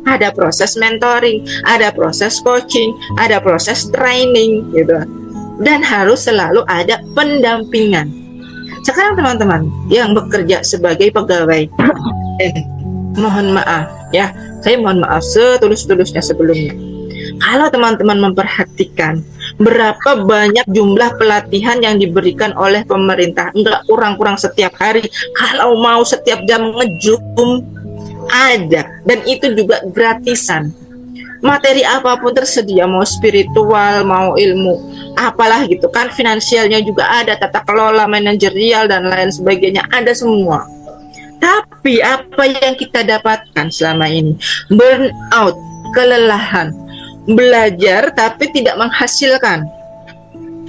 Ada proses mentoring, ada proses coaching, ada proses training gitu. Dan harus selalu ada pendampingan. Sekarang teman-teman yang bekerja sebagai pegawai, mohon maaf ya, saya mohon maaf setulus-tulusnya sebelumnya. Kalau teman-teman memperhatikan berapa banyak jumlah pelatihan yang diberikan oleh pemerintah, enggak kurang-kurang setiap hari, kalau mau setiap jam nge-zoom ada, dan itu juga gratisan. Materi apapun tersedia, mau spiritual, mau ilmu apalah gitu kan, finansialnya juga ada, tata kelola, manajerial dan lain sebagainya, ada semua. Tapi apa yang kita dapatkan selama ini? Burnout, kelelahan, belajar tapi tidak menghasilkan.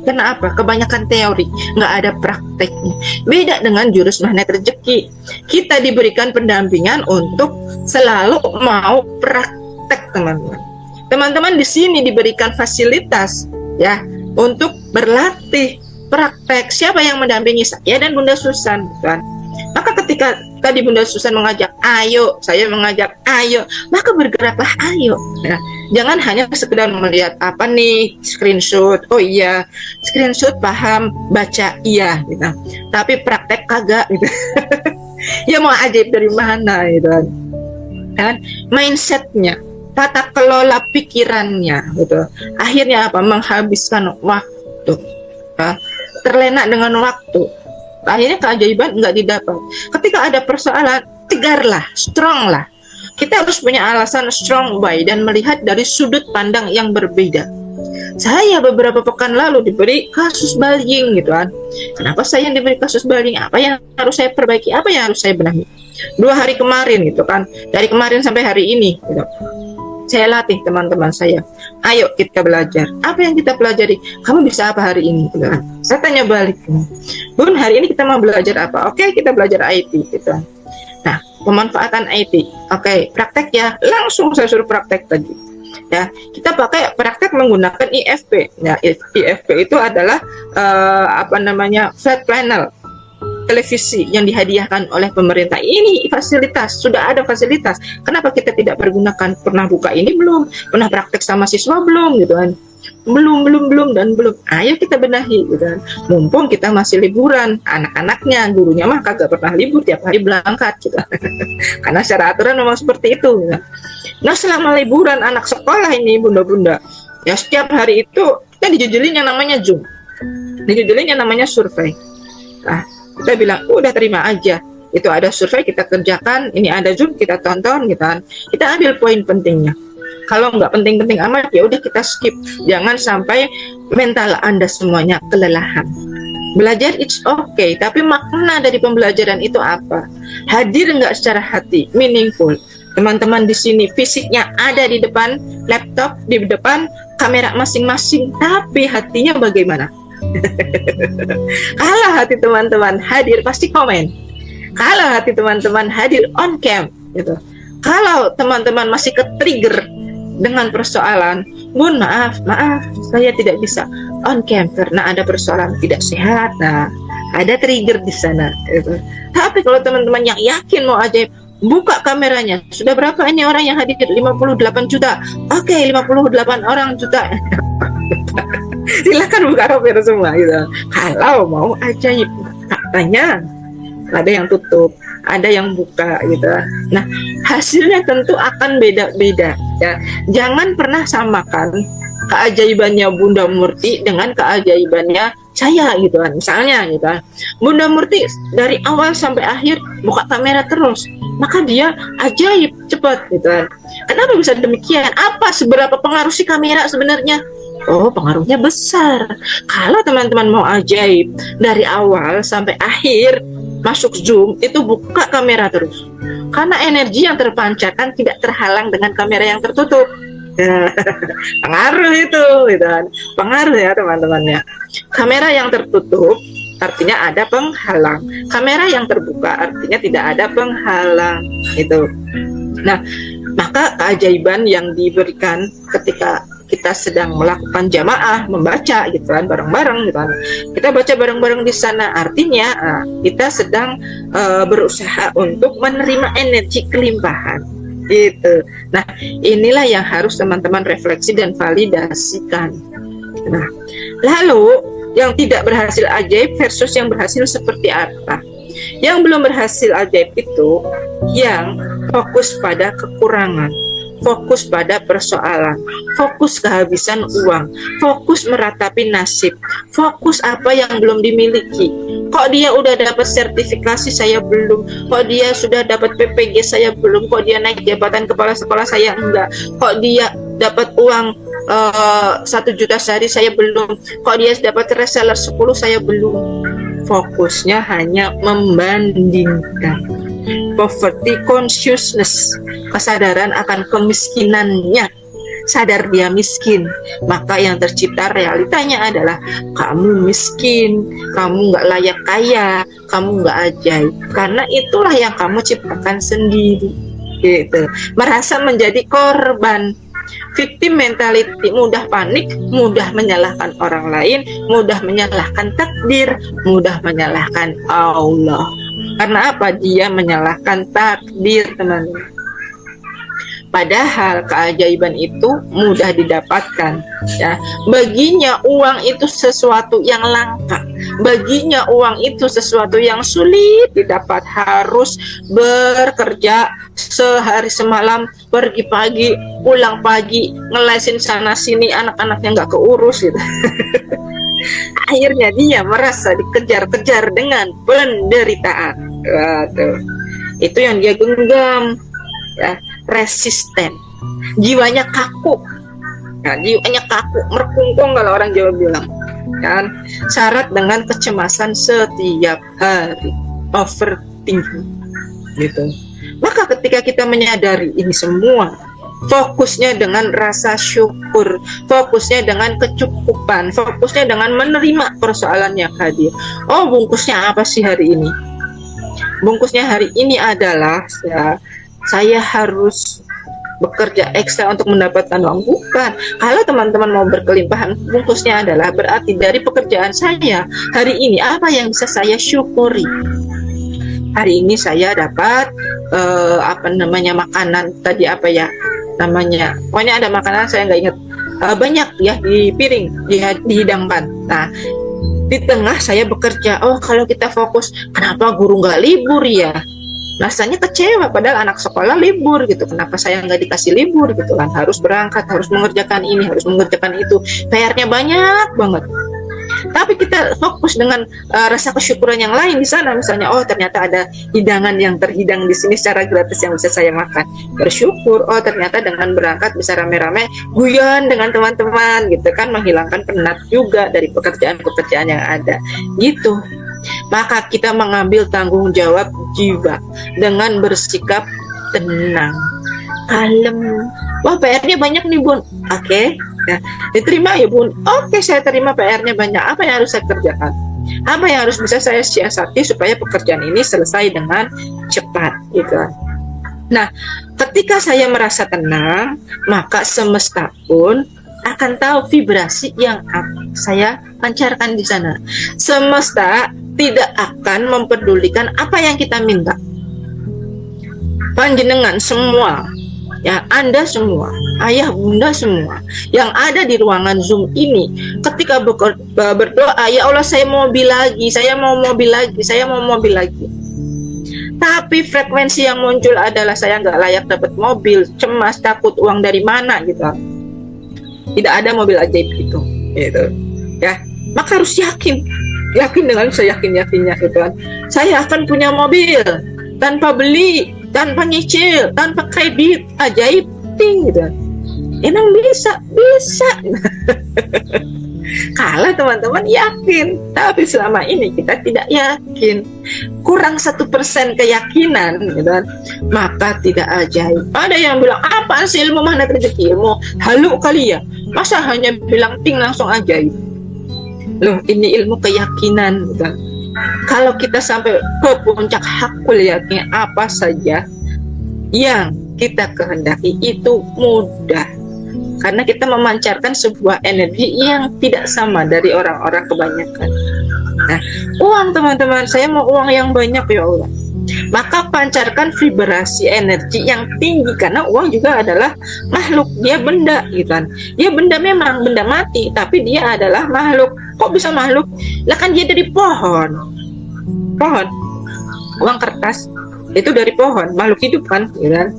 Kenapa? Kebanyakan teori, nggak ada prakteknya. Beda dengan jurus magnet rezeki. Kita diberikan pendampingan untuk selalu mau praktek, teman-teman. Teman-teman di sini diberikan fasilitas ya untuk berlatih praktek. Siapa yang mendampingi saya dan Bunda Susan, kan? Maka ketika tadi Bunda Susan mengajak, ayo, saya mengajak, ayo, maka bergeraklah, ayo. Ya. Jangan hanya sekedar melihat apa nih, screenshot, oh iya, screenshot paham, baca iya, gitu. Tapi praktek kagak, gitu. Ya mau ajaib dari mana, gitu kan? Mindsetnya, tata kelola pikirannya, gitu. Akhirnya apa? Menghabiskan waktu, ya. Terlena dengan waktu. Akhirnya keajaiban nggak didapat. Ketika ada persoalan, tegarlah, strong lah. Kita harus punya alasan strong by dan melihat dari sudut pandang yang berbeda. Saya beberapa pekan lalu diberi kasus bullying, gitu kan. Kenapa saya yang diberi kasus bullying? Apa yang harus saya perbaiki? Apa yang harus saya benahi? 2 hari kemarin, gitu kan. Dari kemarin sampai hari ini, gitu. Saya latih teman-teman saya. Ayo kita belajar. Apa yang kita pelajari? Kamu bisa apa hari ini? Gitu kan. Saya tanya balik. Bun, hari ini kita mau belajar apa? Oke, kita belajar IT, gitu. Nah, pemanfaatan IT. Oke, praktek ya. Langsung saya suruh praktek tadi. Ya, kita pakai praktek menggunakan IFP. Ya, IFP itu adalah flat panel televisi yang dihadiahkan oleh pemerintah. Ini fasilitas, sudah ada fasilitas. Kenapa kita tidak pergunakan? Pernah buka ini belum? Pernah praktek sama siswa belum, gitu kan? Belum. Ayo kita benahi, gitu kan? Mumpung kita masih liburan, anak-anaknya, gurunya mah kagak pernah libur, tiap hari berangkat, gitu. Karena secara aturan memang seperti itu, gitu. Nah, selama liburan anak sekolah ini, bunda-bunda, ya setiap hari itu kita dijujulin yang namanya Zoom, dijujulin yang namanya survei. Nah, kita bilang, udah terima aja. Itu ada survei, kita kerjakan. Ini ada Zoom, kita tonton, gitu kan. Kita ambil poin pentingnya. Kalau nggak penting-penting amat, ya udah kita skip. Jangan sampai mental Anda semuanya kelelahan. Belajar it's okay, tapi makna dari pembelajaran itu apa? Hadir nggak secara hati, meaningful. Teman-teman di sini fisiknya ada di depan laptop, di depan kamera masing-masing, tapi hatinya bagaimana? Kalau hati teman-teman hadir pasti komen. Kalau hati teman-teman hadir on cam, gitu. Kalau teman-teman masih ke-trigger dengan persoalan, Bun, maaf, saya tidak bisa on cam karena ada persoalan tidak sehat. Nah, ada trigger di sana, gitu. Tapi kalau teman-teman yang yakin mau ajaib, buka kameranya. Sudah berapa ini orang yang hadir? 58 juta. Oke, 58 orang juta. Silakan buka kamera semua, gitu. Kalau mau ajaib, katanya ada yang tutup, ada yang buka, gitu. Nah, hasilnya tentu akan beda-beda, ya. Jangan pernah samakan keajaibannya Bunda Murti dengan keajaibannya saya, gitu kan. Misalnya, gitu kan, Bunda Murti dari awal sampai akhir buka kamera terus, maka dia ajaib cepat, gitu kan. Kenapa bisa demikian? Apa seberapa pengaruh si kamera sebenarnya? Oh, pengaruhnya besar. Kalau teman-teman mau ajaib dari awal sampai akhir masuk Zoom, itu buka kamera terus. Karena energi yang terpancarkan tidak terhalang dengan kamera yang tertutup. Pengaruh itu, gitu kan. Pengaruh ya teman-temannya. Kamera yang tertutup artinya ada penghalang. Kamera yang terbuka artinya tidak ada penghalang. Itu. Nah, maka keajaiban yang diberikan ketika kita sedang melakukan jamaah, membaca, gitu kan, bareng-bareng, gitu kan. Kita baca bareng-bareng di sana, artinya kita sedang berusaha untuk menerima energi kelimpahan, gitu. Nah, inilah yang harus teman-teman refleksi dan validasikan. Nah, lalu yang tidak berhasil ajaib versus yang berhasil seperti apa? Yang belum berhasil ajaib itu yang fokus pada kekurangan, fokus pada persoalan, fokus kehabisan uang, fokus meratapi nasib, fokus apa yang belum dimiliki. Kok dia udah dapat sertifikasi, saya belum. Kok dia sudah dapat PPG, saya belum. Kok dia naik jabatan kepala sekolah, saya enggak. Kok dia dapat uang 1 juta sehari, saya belum. Kok dia dapat reseller 10, saya belum. Fokusnya hanya membandingkan. Poverty consciousness, kesadaran akan kemiskinannya, sadar dia miskin, maka yang tercipta realitanya adalah kamu miskin, kamu nggak layak kaya, kamu nggak ajaib, karena itulah yang kamu ciptakan sendiri, gitu. Merasa menjadi korban, victim mentality, mudah panik, mudah menyalahkan orang lain, mudah menyalahkan takdir, mudah menyalahkan Allah. Karena apa? Dia menyalahkan takdir, teman-teman. Padahal keajaiban itu mudah didapatkan, ya. Baginya uang itu sesuatu yang langka, baginya uang itu sesuatu yang sulit didapat, harus bekerja sehari semalam, pergi pagi, pulang pagi, ngelesin sana sini, anak-anaknya nggak keurus gitu. Akhirnya dia merasa dikejar-kejar dengan penderitaan. Waduh, itu yang dia genggam, ya, resisten, jiwanya kaku, nah, jiwanya kaku, merkungkung kalau orang Jawa bilang, kan, syarat dengan kecemasan setiap hari, overthinking, gitu. Maka ketika kita menyadari ini semua, fokusnya dengan rasa syukur, fokusnya dengan kecukupan, fokusnya dengan menerima persoalan yang hadir. Oh, bungkusnya apa sih hari ini? Bungkusnya hari ini adalah, ya, saya harus bekerja ekstra untuk mendapatkan uang. Bukan. Kalau teman-teman mau berkelimpahan, bungkusnya adalah berarti dari pekerjaan saya hari ini apa yang bisa saya syukuri. Hari ini saya dapat makanan tadi, apa ya namanya, pokoknya ada makanan, saya nggak ingat, banyak ya di piring, dihidangkan. Nah, di tengah saya bekerja, oh kalau kita fokus, kenapa guru nggak libur ya? Rasanya kecewa, padahal anak sekolah libur gitu. Kenapa saya nggak dikasih libur gitu kan? Harus berangkat, harus mengerjakan ini, harus mengerjakan itu. PR-nya banyak banget. Tapi kita fokus dengan rasa kesyukuran yang lain di sana. Misalnya, oh ternyata ada hidangan yang terhidang di sini secara gratis yang bisa saya makan. Bersyukur. Oh ternyata dengan berangkat bisa rame-rame guyon dengan teman-teman gitu kan, menghilangkan penat juga dari pekerjaan-pekerjaan yang ada. Gitu. Maka kita mengambil tanggung jawab jiwa dengan bersikap tenang, kalem. Wah, PR-nya banyak nih Bun. Oke, ya, diterima ya Bun. Oke, saya terima PR-nya banyak. Apa yang harus saya kerjakan? Apa yang harus bisa saya siasati supaya pekerjaan ini selesai dengan cepat, gitu. Nah, ketika saya merasa tenang, maka semesta pun akan tahu vibrasi yang saya pancarkan di sana. Semesta tidak akan mempedulikan apa yang kita minta. Panjenengan semua, ya, Anda semua, ayah bunda semua yang ada di ruangan Zoom ini, ketika berdoa, ya Allah saya mau mobil lagi, saya mau mobil lagi, saya mau mobil lagi. Tapi frekuensi yang muncul adalah saya nggak layak dapat mobil, cemas, takut, uang dari mana gitu. Tidak ada mobil ajaib itu, gitu. Ya, maka harus yakin dengan seyakin-yakinnya gitu kan. Saya akan punya mobil tanpa beli, tanpa nyicil, tanpa kredit, ajaib ting gitu. Emang bisa. Kalau teman-teman yakin, tapi selama ini kita tidak yakin, kurang 1% keyakinan gitu kan, maka tidak ajaib. Ada yang bilang, apa sih ilmu, mana rezeki ilmu, halu kali ya, masa hanya bilang ting langsung ajaib. Loh, ini ilmu keyakinan gitu. Kalau kita sampai ke puncak hakul yakin, apa saja yang kita kehendaki itu mudah, karena kita memancarkan sebuah energi yang tidak sama dari orang-orang kebanyakan. Nah, uang teman-teman, saya mau uang yang banyak ya Allah. Maka pancarkan vibrasi energi yang tinggi, karena uang juga adalah makhluk, dia benda gitu kan. Dia benda, memang benda mati, tapi dia adalah makhluk. Kok bisa makhluk? Lah kan dia dari pohon. Uang kertas itu dari pohon, makhluk hidup kan, gitu kan.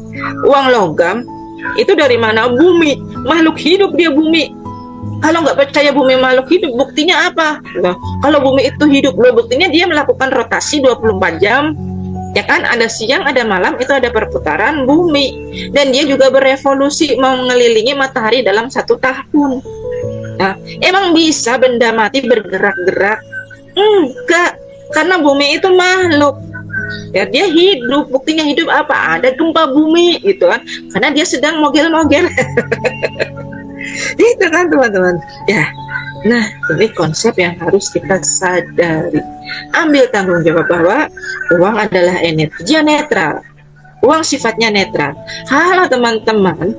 Uang logam itu dari mana? Bumi, makhluk hidup, dia bumi. Kalau nggak percaya bumi makhluk hidup, buktinya apa? Nah, kalau bumi itu hidup, buktinya dia melakukan rotasi 24 jam. Ya kan, ada siang, ada malam, itu ada perputaran bumi. Dan dia juga berevolusi mengelilingi matahari dalam 1 tahun. Nah, emang bisa benda mati bergerak-gerak? Enggak, karena bumi itu makhluk. Ya, dia hidup, buktinya hidup apa? Ada gempa bumi gitu kan, karena dia sedang mogel-mogel. Itu kan teman-teman. Ya, nah ini konsep yang harus kita sadari. Ambil tanggung jawab bahwa uang adalah energi yang netral. Uang sifatnya netral. Kalau teman-teman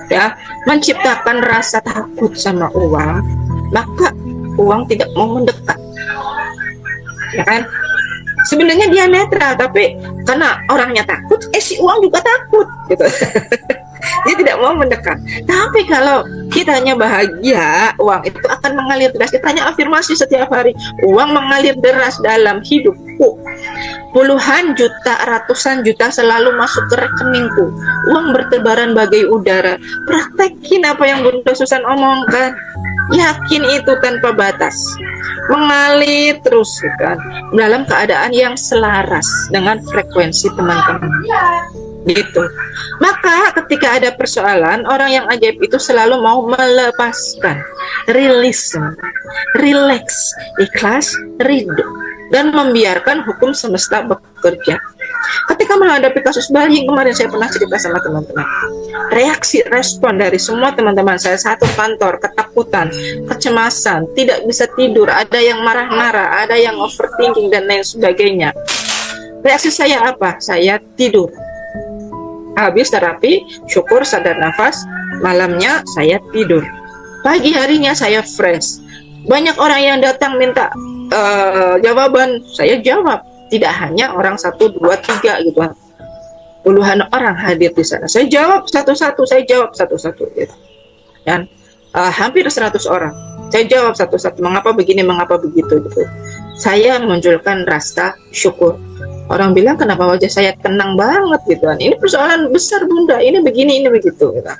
ya menciptakan rasa takut sama uang, maka uang tidak mau mendekat. Ya kan? Sebenarnya dia netral, tapi karena orangnya takut, si uang juga takut gitu. Dia tidak mau mendekat. Tapi kalau kitanya bahagia, uang itu akan mengalir deras. Kita hanya afirmasi setiap hari, uang mengalir deras dalam hidupku. Puluhan juta, ratusan juta selalu masuk ke rekeningku. Uang bertebaran bagai udara. Praktekin apa yang Bunda Susan omongkan. Yakin itu tanpa batas, mengalir terus kan, dalam keadaan yang selaras dengan frekuensi teman-teman gitu. Maka ketika ada persoalan, orang yang ajaib itu selalu mau melepaskan, rilis, relax, ikhlas, ridho, dan membiarkan hukum semesta bekerja. Ketika menghadapi kasus bayi kemarin, saya pernah cerita sama teman-teman, reaksi respon dari semua teman-teman saya satu kantor, ketakutan, kecemasan, tidak bisa tidur, ada yang marah-marah, ada yang overthinking dan lain sebagainya. Reaksi saya apa? Saya tidur. Habis terapi, syukur, sadar nafas, malamnya saya tidur. Pagi harinya saya fresh. Banyak orang yang datang minta jawaban, saya jawab. Tidak hanya orang 1, 2, 3 gitu. Puluhan orang hadir di sana. Saya jawab satu-satu gitu. Dan hampir 100 orang. Saya jawab satu-satu, mengapa begini, mengapa begitu gitu. Saya munculkan rasa syukur. Orang bilang kenapa wajah saya tenang banget gitu kan. Ini persoalan besar Bunda, ini begini, ini begitu gitu.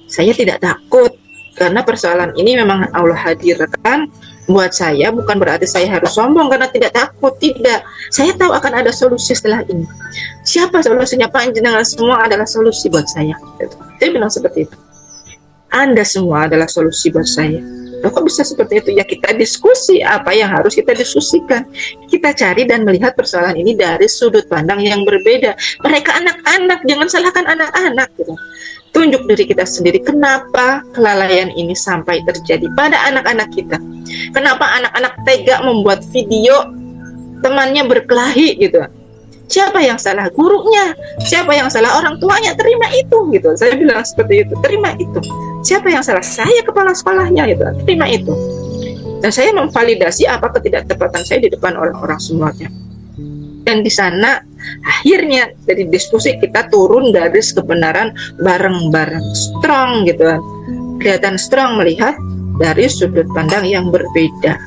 Saya tidak takut karena persoalan ini memang Allah hadirkan buat saya, bukan berarti saya harus sombong karena tidak takut, tidak. Saya tahu akan ada solusi setelah ini. Siapa solusinya? Panjenengan semua adalah solusi buat saya. Saya bilang seperti itu. Anda semua adalah solusi buat saya. Loh, kok bisa seperti itu? Ya kita diskusi apa yang harus kita diskusikan. Kita cari dan melihat persoalan ini dari sudut pandang yang berbeda. Mereka anak-anak, jangan salahkan anak-anak gitu. Tunjuk diri kita sendiri, kenapa kelalaian ini sampai terjadi pada anak-anak kita. Kenapa anak-anak tega membuat video temannya berkelahi gitu. Siapa yang salah? Gurunya. Siapa yang salah? Orang tuanya. Terima itu gitu. Saya bilang seperti itu, terima itu. Siapa yang salah? Saya kepala sekolahnya gitu. Terima itu. Dan saya memvalidasi apa ketidaktepatan saya di depan orang-orang semuanya. Dan di sana akhirnya dari diskusi kita turun garis kebenaran bareng-bareng, strong gitu kan. Kelihatan strong melihat dari sudut pandang yang berbeda.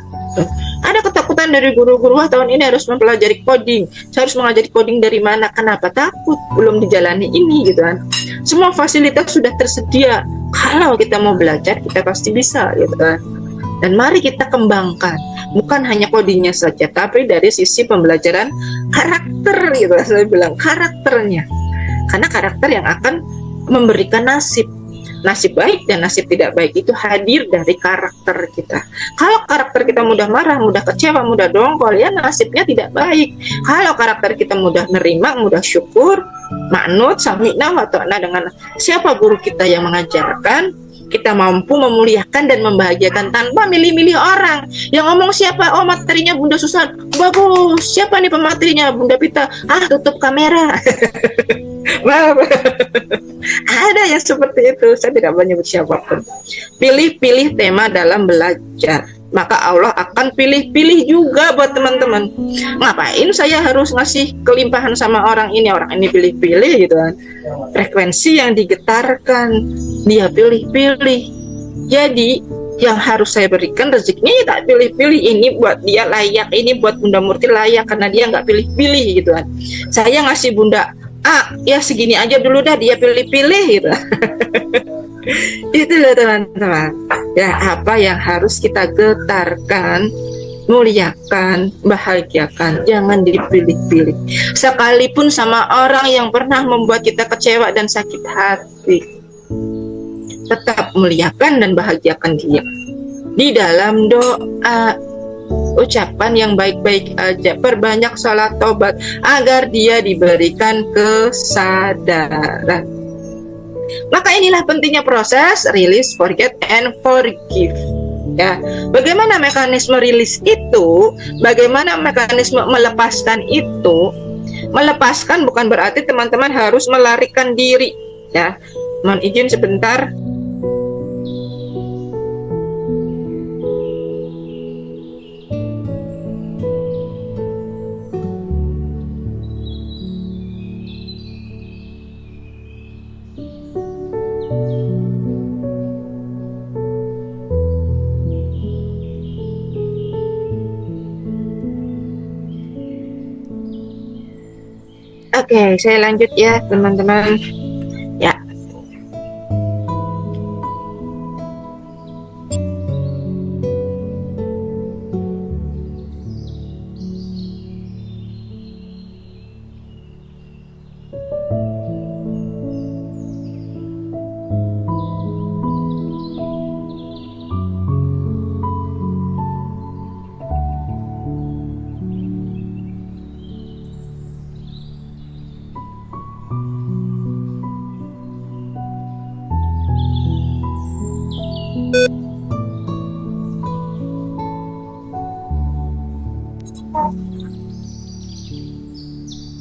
Ada ketakutan dari guru-guru, wah tahun ini harus mempelajari coding. Saya harus mengajari coding dari mana? Kenapa takut? Belum dijalani ini gitu kan. Semua fasilitas sudah tersedia. Kalau kita mau belajar, kita pasti bisa gitu kan. Dan mari kita kembangkan, bukan hanya codingnya saja, tapi dari sisi pembelajaran karakter gitu. Saya bilang karakternya. Karena karakter yang akan memberikan nasib. Nasib baik dan nasib tidak baik itu hadir dari karakter kita. Kalau karakter kita mudah marah, mudah kecewa, mudah dongkol, ya nasibnya tidak baik. Kalau karakter kita mudah nerima, mudah syukur, maknut, sami'na wa ta'na dengan siapa guru kita yang mengajarkan, kita mampu memuliakan dan membahagiakan tanpa milih-milih orang. Yang ngomong siapa? Oh, materinya Bunda Susan bagus. Siapa nih pematerinya? Bunda Pita. Tutup kamera. Maaf. Ada yang seperti itu. Saya tidak menyebut siapapun. Pilih-pilih tema dalam belajar, maka Allah akan pilih-pilih juga buat teman-teman. Ngapain saya harus ngasih kelimpahan sama orang ini pilih-pilih gitu kan. Frekuensi yang digetarkan dia pilih-pilih. Jadi yang harus saya berikan rezekinya ya tak pilih-pilih. Ini buat dia layak, ini buat Bunda Murti layak karena dia nggak pilih-pilih gitu kan. Saya ngasih Bunda ya segini aja dulu dah, dia pilih-pilih gitu. Itulah teman-teman. Ya, apa yang harus kita getarkan, muliakan, bahagiakan, jangan dipilih-pilih. Sekalipun sama orang yang pernah membuat kita kecewa dan sakit hati, tetap muliakan dan bahagiakan dia. Di dalam doa, ucapan yang baik-baik aja, perbanyak salat tobat agar dia diberikan kesadaran. Maka inilah pentingnya proses release, forget, and forgive. Ya, bagaimana mekanisme rilis itu? Bagaimana mekanisme melepaskan itu? Melepaskan bukan berarti teman-teman harus melarikan diri. Ya, mohon izin sebentar. Oke, saya lanjut ya teman-teman. Ya.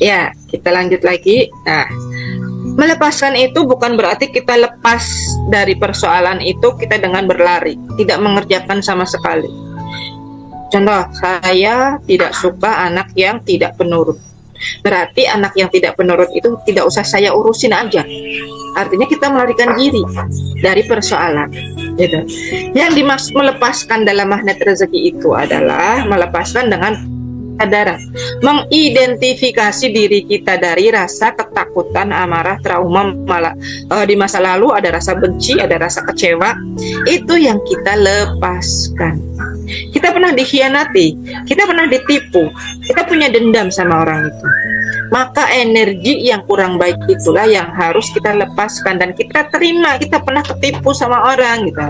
Ya, kita lanjut lagi. Nah, melepaskan itu bukan berarti kita lepas dari persoalan itu kita dengan berlari, tidak mengerjakan sama sekali. Contoh, saya tidak suka anak yang tidak penurut. Berarti anak yang tidak penurut itu tidak usah saya urusin aja. Artinya kita melarikan diri dari persoalan. Gitu. Yang dimaksud melepaskan dalam magnet rezeki itu adalah melepaskan dengan kesadaran, mengidentifikasi diri kita dari rasa ketakutan, amarah, trauma, malah di masa lalu ada rasa benci, ada rasa kecewa, itu yang kita lepaskan. Kita pernah dikhianati, kita pernah ditipu, kita punya dendam sama orang itu. Maka energi yang kurang baik itulah yang harus kita lepaskan dan kita terima. Kita pernah ketipu sama orang gitu.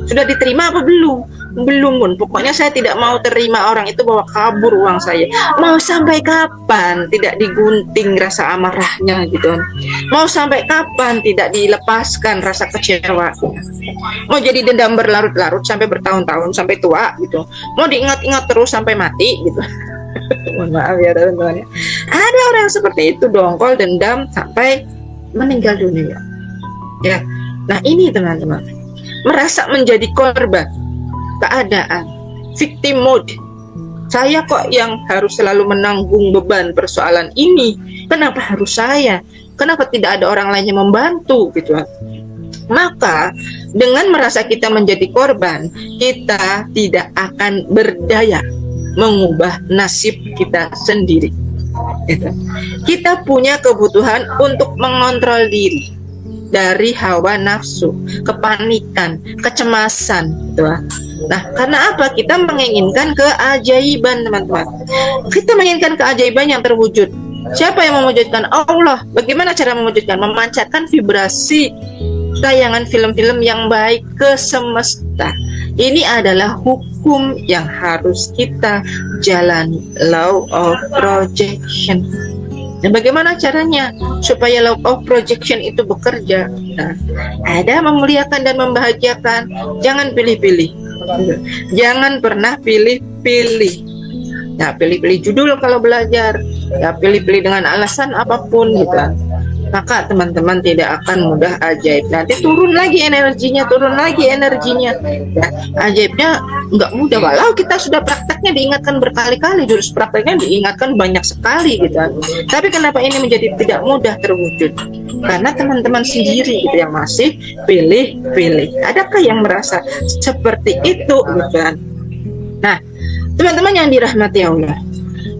Sudah diterima apa belum? Belum pun. Pokoknya saya tidak mau terima orang itu bawa kabur uang saya. Mau sampai kapan tidak digunting rasa amarahnya gitu. Mau sampai kapan tidak dilepaskan rasa kecewa. Mau jadi dendam berlarut-larut sampai bertahun-tahun sampai tua gitu. Mau diingat-ingat terus sampai mati gitu. Mohon maaf ya teman-teman. Ada orang seperti itu, dongkol dendam sampai meninggal dunia. Ya. Nah, ini teman-teman. Merasa menjadi korban keadaan, victim mode. Saya kok yang harus selalu menanggung beban persoalan ini? Kenapa harus saya? Kenapa tidak ada orang lain yang membantu gitu? Maka dengan merasa kita menjadi korban, kita tidak akan berdaya mengubah nasib kita sendiri. Gitu. Kita punya kebutuhan untuk mengontrol diri dari hawa nafsu, kepanikan, kecemasan, gitu. Nah, karena apa? Kita menginginkan keajaiban, teman-teman. Kita menginginkan keajaiban yang terwujud. Siapa yang mewujudkan? Allah. Bagaimana cara mewujudkan? Memancarkan vibrasi tayangan film-film yang baik ke semesta. Ini adalah hukum yang harus kita jalani, law of projection. Dan bagaimana caranya supaya law of projection itu bekerja? Nah, ada memuliakan dan membahagiakan. Jangan pilih-pilih. Jangan pernah pilih-pilih. Ya, pilih-pilih judul kalau belajar. Ya, pilih-pilih dengan alasan apapun gitu. Maka teman-teman tidak akan mudah ajaib. Nanti turun lagi energinya. Ya, ajaibnya nggak mudah. Walau kita sudah prakteknya diingatkan berkali-kali, jurus prakteknya diingatkan banyak sekali gitu. Tapi kenapa ini menjadi tidak mudah terwujud? Karena teman-teman sendiri gitu yang masih pilih-pilih. Adakah yang merasa seperti itu gitu kan? Nah, teman-teman yang dirahmati Allah,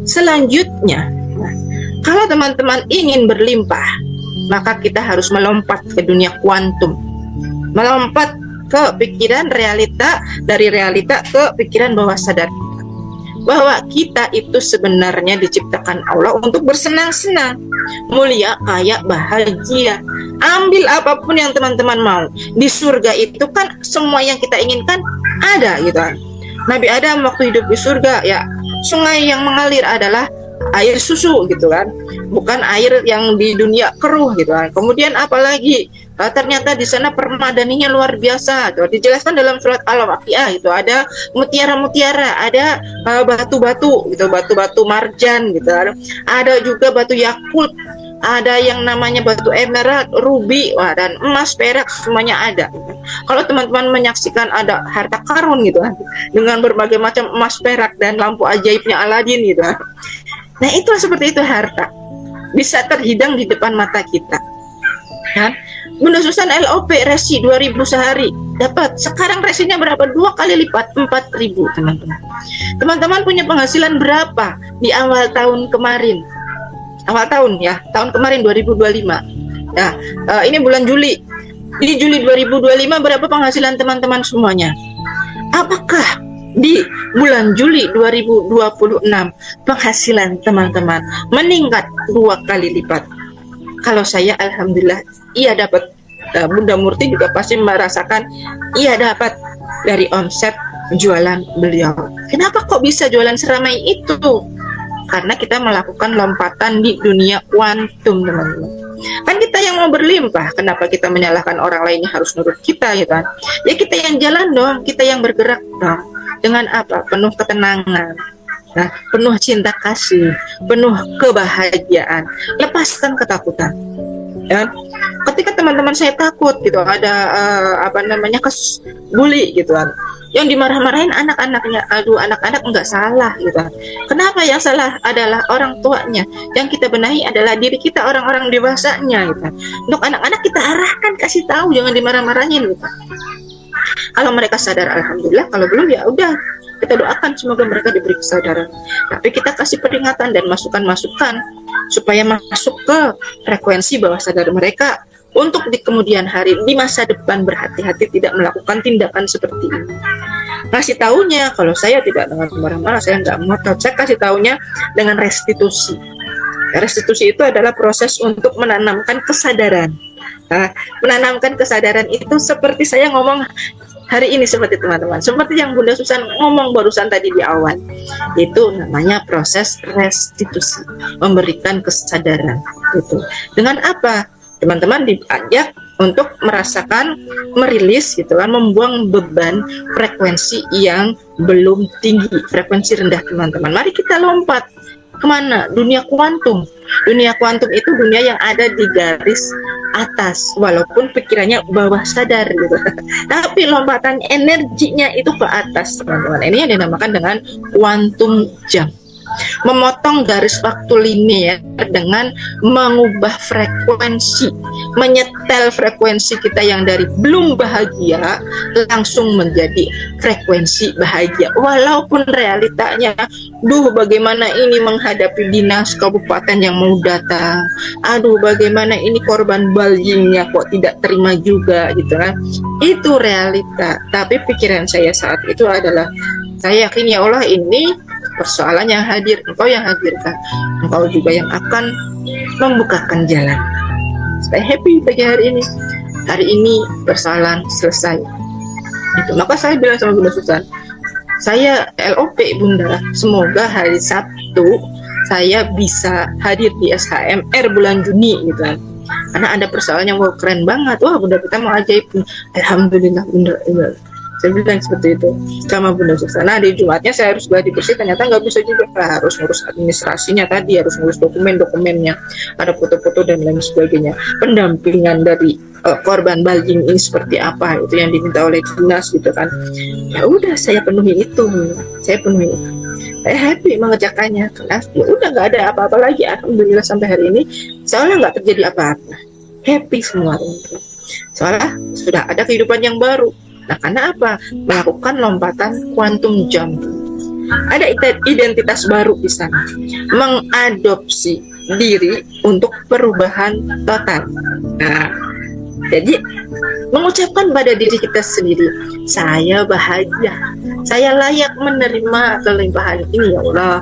selanjutnya, kalau teman-teman ingin berlimpah, maka kita harus melompat ke dunia kuantum, melompat ke pikiran realita, dari realita ke pikiran bawah sadar kita, bahwa kita itu sebenarnya diciptakan Allah untuk bersenang-senang, mulia, kaya, bahagia. Ambil apapun yang teman-teman mau. Di surga itu kan semua yang kita inginkan ada gitu kan. Nabi Adam waktu hidup di surga, ya sungai yang mengalir adalah air susu gitu kan, bukan air yang di dunia keruh gitu kan. Kemudian apalagi ternyata di sana permadaninya luar biasa. Tuh, dijelaskan dalam surat Al-Waqiah itu ada mutiara-mutiara, ada batu-batu gitu, batu-batu marjan gitu. Ada juga batu yakut, ada yang namanya batu emerald, ruby, wah, dan emas, perak, semuanya ada. Kalau teman-teman menyaksikan ada harta karun gitu kan, dengan berbagai macam emas, perak, dan lampu ajaibnya Aladin gitu kan. Nah itulah seperti itu harta, bisa terhidang di depan mata kita kan. Bunda Susan LOP resi 2000 sehari dapat, sekarang resinya berapa? 2 kali lipat, 4000 teman-teman. Teman-teman punya penghasilan berapa di awal tahun kemarin? Awal tahun ya, tahun kemarin 2025. Nah, ini bulan Juli. Di Juli 2025 berapa penghasilan teman-teman semuanya? Apakah di bulan Juli 2026 penghasilan teman-teman meningkat 2 kali lipat? Kalau saya alhamdulillah iya dapat. Bunda Murti juga pasti merasakan iya dapat dari omset jualan beliau. Kenapa kok bisa jualan seramai itu? Karena kita melakukan lompatan di dunia kuantum, teman-teman. Kan kita yang mau berlimpah, kenapa kita menyalahkan orang lainnya harus nurut kita ya kan? Ya kita yang jalan dong, kita yang bergerak dong. Dengan apa? Penuh ketenangan. Nah, penuh cinta kasih, penuh kebahagiaan. Lepaskan ketakutan. Ya. Ketika teman-teman saya takut gitu, ada kasus bully gitu kan, yang dimarah-marahin anak-anaknya. Aduh, anak-anak enggak salah gitu. Kenapa yang salah adalah orang tuanya? Yang kita benahi adalah diri kita, orang-orang dewasanya gitu. Untuk anak-anak kita arahkan, kasih tahu, jangan dimarah-marahin gitu. Kalau mereka sadar alhamdulillah, kalau belum ya udah, kita doakan semoga mereka diberi kesadaran. Tapi kita kasih peringatan dan masukan-masukan supaya masuk ke frekuensi bawah sadar mereka, untuk di kemudian hari, di masa depan berhati-hati tidak melakukan tindakan seperti ini. Ngasih taunya, kalau saya tidak dengan marah-marah, saya nggak ngotot, saya kasih taunya dengan restitusi. Restitusi itu adalah proses untuk menanamkan kesadaran. Nah, menanamkan kesadaran itu seperti saya ngomong hari ini, seperti teman-teman, seperti yang Bunda Susan ngomong barusan tadi di awal, itu namanya proses restitusi, memberikan kesadaran. Itu dengan apa? Teman-teman diajak untuk merasakan, merilis gitu kan, membuang beban frekuensi yang belum tinggi, frekuensi rendah teman-teman. Mari kita lompat kemana? Dunia kuantum. Dunia kuantum itu dunia yang ada di garis atas, walaupun pikirannya bawah sadar gitu. Tapi lompatan energinya itu ke atas teman-teman. Ini yang dinamakan dengan quantum jump. Memotong garis waktu linear dengan mengubah frekuensi, menyetel frekuensi kita yang dari belum bahagia langsung menjadi frekuensi bahagia, walaupun realitanya, duh bagaimana ini menghadapi dinas kabupaten yang mau datang, aduh bagaimana ini korban bullyingnya kok tidak terima juga gitu kan. Itu realita. Tapi pikiran saya saat itu adalah, saya yakin ya Allah, ini persoalan yang hadir, Engkau yang hadirkan, Engkau juga yang akan membukakan jalan. Saya happy pagi hari ini. Hari ini persoalan selesai. Itu maka saya bilang sama Bunda Susan, saya LOP Bunda, semoga hari Sabtu saya bisa hadir di SHMR bulan Juni gitu kan. Karena ada persoalan yang wow, keren banget. Wah Bunda, kita mau ajaib. Alhamdulillah Bunda. Saya bilang seperti itu sama Bunda Susan. Nah di Jumatnya saya harus gladi bersih, ternyata nggak bisa juga, harus ngurus administrasinya tadi, harus ngurus dokumen-dokumennya, ada foto-foto dan lain sebagainya. Pendampingan dari korban bullying ini seperti apa, itu yang diminta oleh dinas gitu kan. Ya udah saya penuhi itu, saya happy mengerjakannya. Karena ya udah nggak ada apa-apa lagi, alhamdulillah sampai hari ini soalnya nggak terjadi apa-apa, happy semua teman-teman. Soalnya sudah ada kehidupan yang baru. Nah, karena apa? Melakukan lompatan quantum jump. Ada identitas baru di sana. Mengadopsi diri untuk perubahan total. Nah, Jadi mengucapkan pada diri kita sendiri, saya bahagia, saya layak menerima kelimpahan ini ya Allah.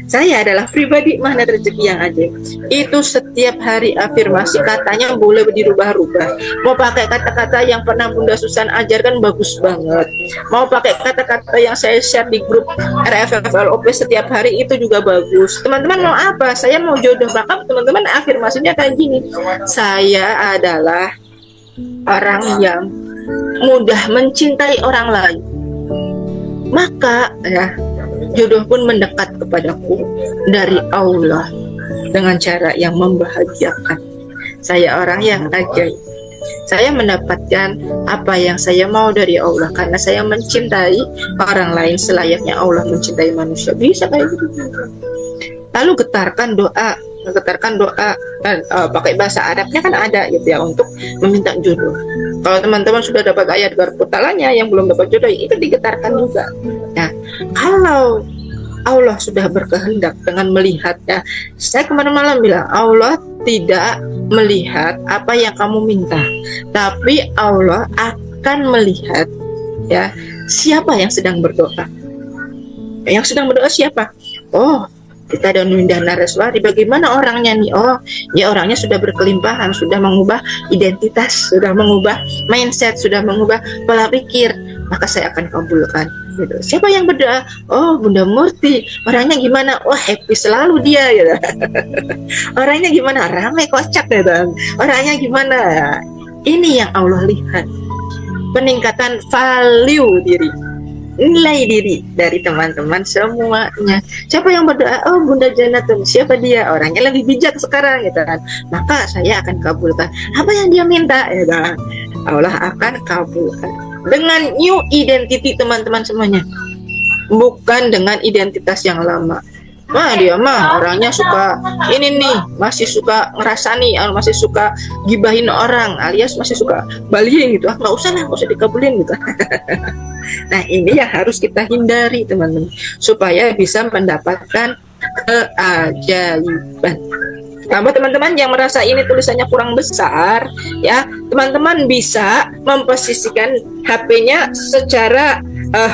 Saya adalah pribadi magnet rezeki yang ajaib. Itu setiap hari afirmasi, katanya boleh dirubah-rubah. Mau pakai kata-kata yang pernah Bunda Susan ajarkan bagus banget. Mau pakai kata-kata yang saya share di grup RFFLOP setiap hari itu juga bagus. Teman-teman mau apa? Saya mau jodoh bakal, teman-teman afirmasinya kayak gini. Saya adalah orang yang mudah mencintai orang lain. Maka ya, jodoh pun mendekat kepadaku dari Allah dengan cara yang membahagiakan. Saya orang yang ajaib. Saya mendapatkan apa yang saya mau dari Allah karena saya mencintai orang lain selayaknya Allah mencintai manusia. Bisa kayak gitu. Lalu getarkan doa pakai bahasa Arabnya kan ada gitu ya untuk meminta jodoh. Kalau teman-teman sudah dapat ayat garputalanya yang belum dapat jodoh, itu digetarkan juga. Nah, kalau Allah sudah berkehendak dengan melihatnya, saya kemarin malam bilang Allah tidak melihat apa yang kamu minta, tapi Allah akan melihat ya siapa yang sedang berdoa. Yang sedang berdoa siapa? Oh, kita ada Nunda Naraswari, bagaimana orangnya nih? Oh, ya orangnya sudah berkelimpahan, sudah mengubah identitas, sudah mengubah mindset, sudah mengubah pola pikir, maka saya akan kabulkan. Gitu. Siapa yang berdoa? Oh, Bunda Murti, orangnya gimana? Wah, happy selalu dia, gitu. Orangnya gimana? Ramai, kocak, gitu. Orangnya gimana? Ini yang Allah lihat, peningkatan value diri, nilai diri dari teman-teman semuanya. Siapa yang berdoa? Oh, Bunda Janatun. Siapa dia? Orangnya lebih bijak sekarang, gitu kan. Maka saya akan kabulkan apa yang dia minta, ya kan. Allah akan kabulkan dengan new identity teman-teman semuanya, bukan dengan identitas yang lama. Wah, dia mah orangnya suka ini nih, masih suka ngerasani, masih suka gibahin orang, alias masih suka bullying gitu. Nggak usah lah, nggak usah dikabulin gitu. Nah, ini yang harus kita hindari teman-teman, supaya bisa mendapatkan keajaiban. Nah, buat teman-teman yang merasa ini tulisannya kurang besar, ya teman-teman bisa memposisikan HP-nya secara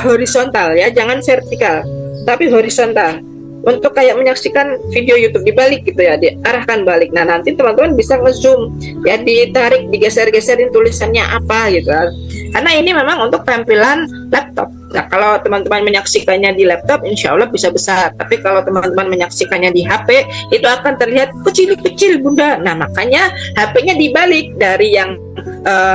horizontal ya, jangan vertikal, tapi horizontal. Untuk kayak menyaksikan video YouTube dibalik gitu ya, diarahkan balik. Nah, nanti teman-teman bisa ngezoom ya, ditarik, digeser-geserin tulisannya apa gitu kan. Karena ini memang untuk tampilan laptop. Nah, kalau teman-teman menyaksikannya di laptop, insya Allah bisa besar. Tapi kalau teman-teman menyaksikannya di HP, itu akan terlihat kecil-kecil Bunda. Nah, makanya HP-nya dibalik dari yang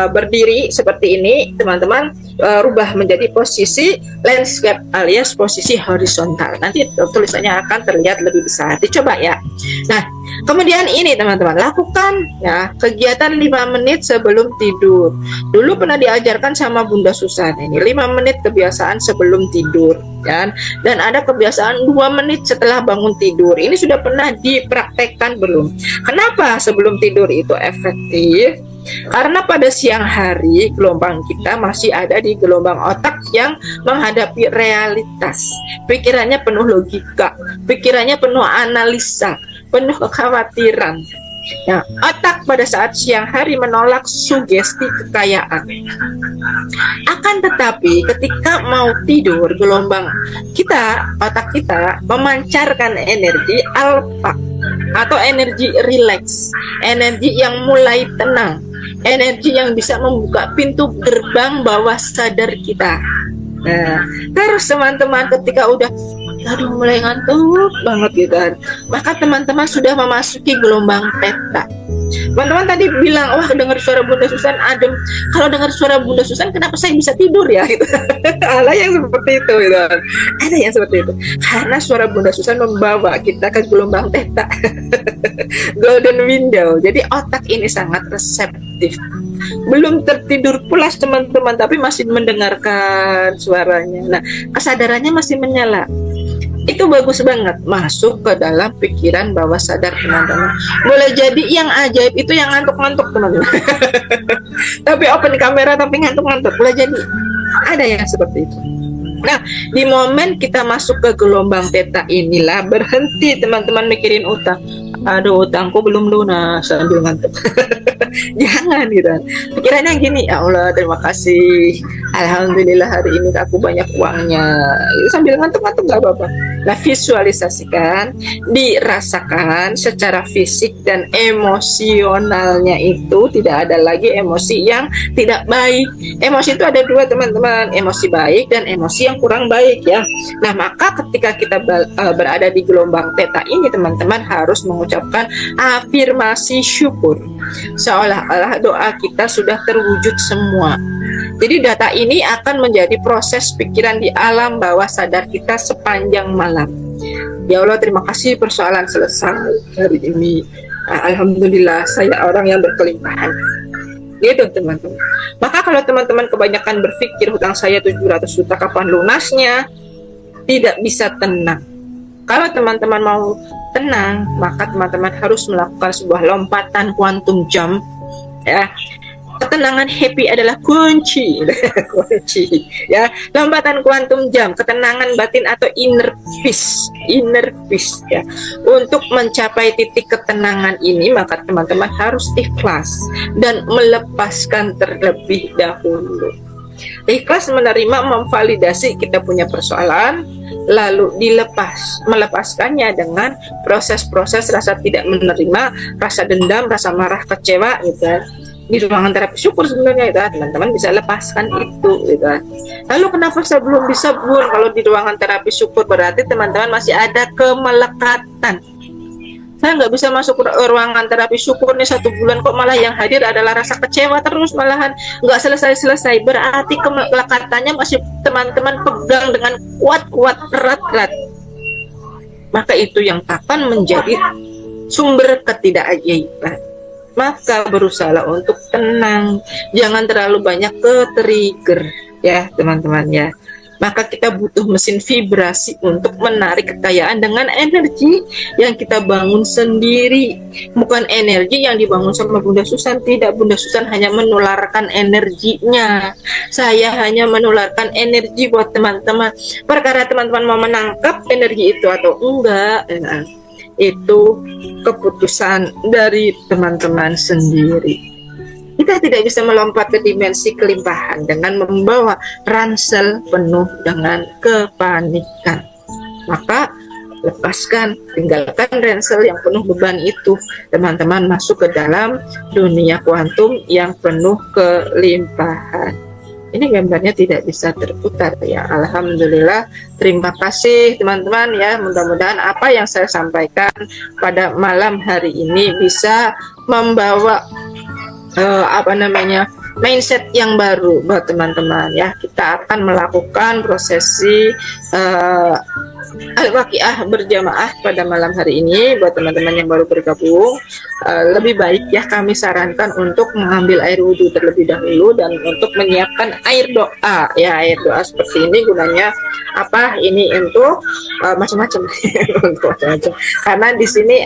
berdiri seperti ini, teman-teman rubah menjadi posisi landscape alias posisi horizontal. Nanti tulisannya akan terlihat lebih besar. Dicoba ya. Nah, kemudian ini teman-teman, lakukan ya kegiatan 5 menit sebelum tidur. Dulu pernah diajarkan sama Bunda Susan ini 5 menit kebiasaan sebelum tidur kan, dan ada kebiasaan 2 menit setelah bangun tidur. Ini sudah pernah dipraktekkan belum? Kenapa sebelum tidur itu efektif? Karena pada siang hari gelombang kita masih ada di gelombang otak yang menghadapi realitas. Pikirannya penuh logika, pikirannya penuh analisa, penuh kekhawatiran. Nah, otak pada saat siang hari menolak sugesti kekayaan. Akan tetapi ketika mau tidur, gelombang kita, otak kita memancarkan energi alfa atau energi rileks, energi yang mulai tenang, energi yang bisa membuka pintu gerbang bawah sadar kita. Nah, terus teman-teman ketika udah aduh mulai ngantuk banget gitu kan, maka teman-teman sudah memasuki gelombang theta. Teman-teman tadi bilang, wah dengar suara Bunda Susan adem. Kalau dengar suara Bunda Susan, kenapa saya bisa tidur ya? Gitu. Ada yang seperti itu, gitu. Ada yang seperti itu. Karena suara Bunda Susan membawa kita ke gelombang theta, golden window. Jadi otak ini sangat reseptif. Belum tertidur pulas teman-teman, tapi masih mendengarkan suaranya. Nah, kesadarannya masih menyala. Itu bagus banget masuk ke dalam pikiran bawah sadar teman-teman. Boleh jadi yang ajaib itu yang ngantuk-ngantuk teman-teman. Tapi open kamera tapi ngantuk-ngantuk, boleh jadi ada yang seperti itu. Nah, di momen kita masuk ke gelombang theta inilah berhenti teman-teman mikirin utang. Aduh, utangku belum lunas sambil ngantuk. Jangan gitu. Pikirannya gini, ya Allah terima kasih. Alhamdulillah hari ini aku banyak uangnya. Itu sambil ngantuk-ngantuk gak apa-apa. Nah, visualisasikan, dirasakan secara fisik dan emosionalnya itu tidak ada lagi emosi yang tidak baik. Emosi itu ada dua teman-teman, emosi baik dan emosi yang kurang baik ya. Nah, maka ketika kita berada di gelombang theta ini teman-teman harus mengucapkan afirmasi syukur. Seolah-olah doa kita sudah terwujud semua. Jadi data ini akan menjadi proses pikiran di alam bawah sadar kita sepanjang malam. Ya Allah, terima kasih persoalan selesai hari ini. Alhamdulillah saya orang yang berkelimpahan. Gitu teman-teman. Maka kalau teman-teman kebanyakan berpikir hutang saya 700 juta kapan lunasnya, tidak bisa tenang. Kalau teman-teman mau tenang, maka teman-teman harus melakukan sebuah lompatan quantum jump ya. Ketenangan happy adalah kunci. Kunci ya. Lompatan quantum jump, ketenangan batin atau inner peace ya. Untuk mencapai titik ketenangan ini maka teman-teman harus ikhlas dan melepaskan terlebih dahulu. Ikhlas menerima, memvalidasi kita punya persoalan, lalu melepaskannya dengan proses-proses rasa tidak menerima, rasa dendam, rasa marah, kecewa gitu. Di ruangan terapi syukur sebenarnya itu teman-teman bisa lepaskan itu gitu. Lalu kenapa saya belum bisa Bun? Kalau di ruangan terapi syukur berarti teman-teman masih ada kemelekatan. Saya nggak bisa masuk ke ruangan terapi syukur nih 1 bulan kok malah yang hadir adalah rasa kecewa terus, malahan nggak selesai-selesai. Berarti kemelekatannya masih teman-teman pegang dengan kuat-kuat, erat-erat. Maka itu yang akan menjadi sumber ketidakajaiban. Maka berusahalah untuk tenang, jangan terlalu banyak ke-trigger ya teman-teman ya. Maka kita butuh mesin vibrasi untuk menarik kekayaan dengan energi yang kita bangun sendiri, bukan energi yang dibangun sama Bunda Susan. Tidak, Bunda Susan hanya menularkan energinya, saya hanya menularkan energi buat teman-teman. Perkara teman-teman mau menangkap energi itu atau enggak, itu keputusan dari teman-teman sendiri. Kita tidak bisa melompat ke dimensi kelimpahan dengan membawa ransel penuh dengan kepanikan. Maka lepaskan, tinggalkan ransel yang penuh beban itu. Teman-teman masuk ke dalam dunia kuantum yang penuh kelimpahan. Ini gambarnya tidak bisa terputar ya. Alhamdulillah, terima kasih teman-teman ya. Mudah-mudahan apa yang saya sampaikan pada malam hari ini bisa membawa mindset yang baru buat teman-teman ya. Kita akan melakukan prosesi Al-Waqiah berjamaah pada malam hari ini. Buat teman-teman yang baru bergabung, lebih baik ya kami sarankan untuk mengambil air wudhu terlebih dahulu dan untuk menyiapkan air doa ya. Air doa seperti ini gunanya apa? Ini untuk macam-macam karena di sini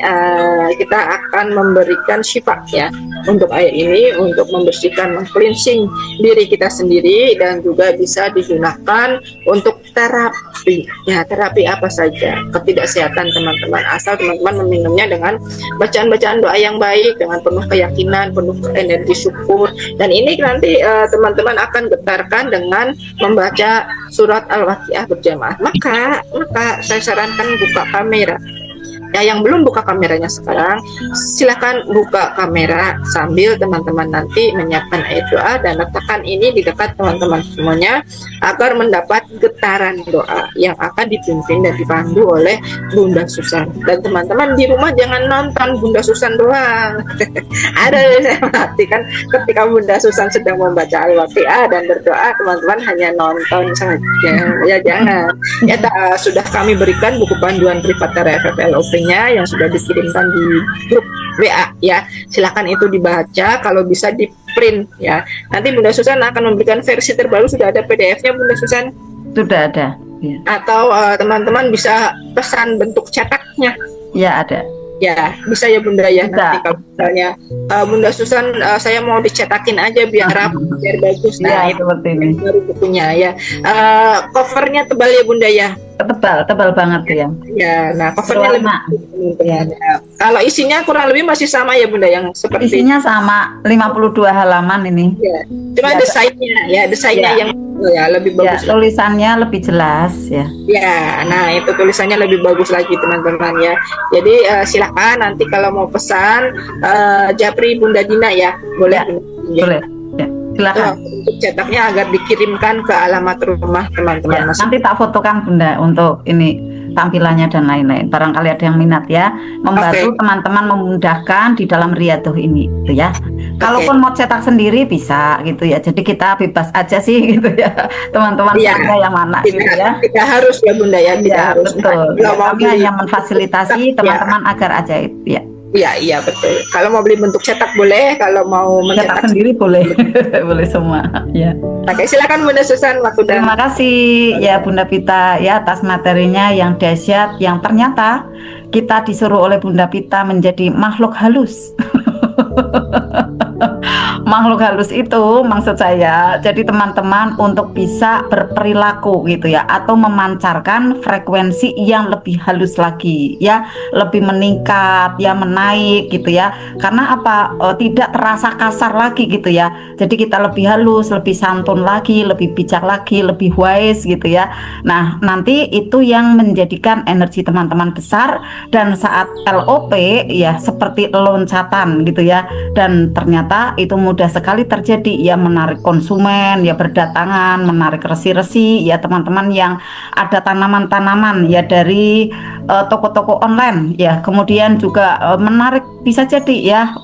kita akan memberikan syifa ya untuk air ini, untuk membersihkan, meng-cleansing diri kita sendiri, dan juga bisa digunakan untuk terapi ya. Terapi apa saja ketidaksehatan teman-teman, asal teman-teman meminumnya dengan bacaan-bacaan doa yang baik, dengan penuh keyakinan, penuh energi syukur. Dan ini nanti teman-teman akan getarkan dengan membaca surat Al-Waqiah berjamaah. Maka saya sarankan buka kamera ya. Yang belum buka kameranya sekarang, silakan buka kamera sambil teman-teman nanti menyiapkan air doa dan letakkan ini di dekat teman-teman semuanya agar mendapat getaran doa yang akan dipimpin dan dipandu oleh Bunda Susan. Dan teman-teman di rumah jangan nonton Bunda Susan doang. Ada saya perhatikan ketika Bunda Susan sedang membaca Al-Waqiah dan berdoa, teman-teman hanya nonton saja. Ya jangan. Ya sudah kami berikan buku panduan privat FFLOP yang sudah dikirimkan di grup WA ya. Silakan itu dibaca, kalau bisa di print ya. Nanti Bunda Susan akan memberikan versi terbaru, sudah ada PDF-nya Bunda Susan? Sudah ada ya. Atau teman-teman bisa pesan bentuk cetaknya? Ya ada. Ya, bisa ya Bunda ya. Bisa. Nanti kalau misalnya Bunda Susan, saya mau dicetakin aja biar rapi, biar bagus. Nah, Ya, itu seperti ini. baru bukunya ya. Covernya tebal ya Bunda ya. Tebal banget ya. Ya, nah covernya lebih Berwarna. teman-teman. Ya. Kalau isinya kurang lebih masih sama ya Bunda yang seperti Isinya sama 52 halaman ini. ya. Cuma Ya, desainnya ya. yang ya lebih Ya, bagus. tulisannya lebih jelas ya. Ya, nah itu tulisannya lebih bagus lagi teman-teman ya. Jadi silakan nanti kalau mau pesan Japri Bunda Dina ya, boleh. Ya, Ya. boleh. Ya, silakan. Untuk cetaknya agar dikirimkan ke alamat rumah teman-teman. Ya, nanti tak fotokan Bunda untuk ini tampilannya dan lain-lain. Barangkali ada yang minat ya, membantu Oke. teman-teman memudahkan di dalam Riyadhah ini, gitu ya. Kalaupun mau cetak sendiri bisa, gitu ya. Jadi kita bebas aja sih, gitu ya. Teman-teman Iya. serta yang mana, gitu ya. Tidak harus ya Bunda ya, tidak Ya, harus. betul. Kalau mau Kami beli hanya memfasilitasi Ya. teman-teman agar ajaib. Ya, Iya betul. Kalau mau beli bentuk cetak boleh, kalau mau cetak mencetak sendiri boleh, boleh semua. Ya. Oke, silakan Bunda Susan waktu dan Terima kasih ya Bunda Pita ya atas materinya yang dahsyat, yang ternyata kita disuruh oleh Bunda Pita menjadi makhluk halus. Makhluk halus itu maksud saya jadi teman-teman untuk bisa berperilaku gitu ya, atau memancarkan frekuensi yang lebih halus lagi ya, lebih meningkat ya, menaik gitu ya. Karena apa? Tidak terasa kasar lagi gitu ya. Jadi kita lebih halus, lebih santun lagi, lebih bijak lagi, lebih wise gitu ya. Nah, nanti itu yang menjadikan energi teman-teman besar, dan saat LOP ya seperti loncatan gitu ya. Dan ternyata itu mudah sekali terjadi ya, menarik konsumen ya, berdatangan, menarik resi-resi ya, teman-teman yang ada tanaman-tanaman ya dari toko-toko online ya, kemudian juga menarik bisa jadi ya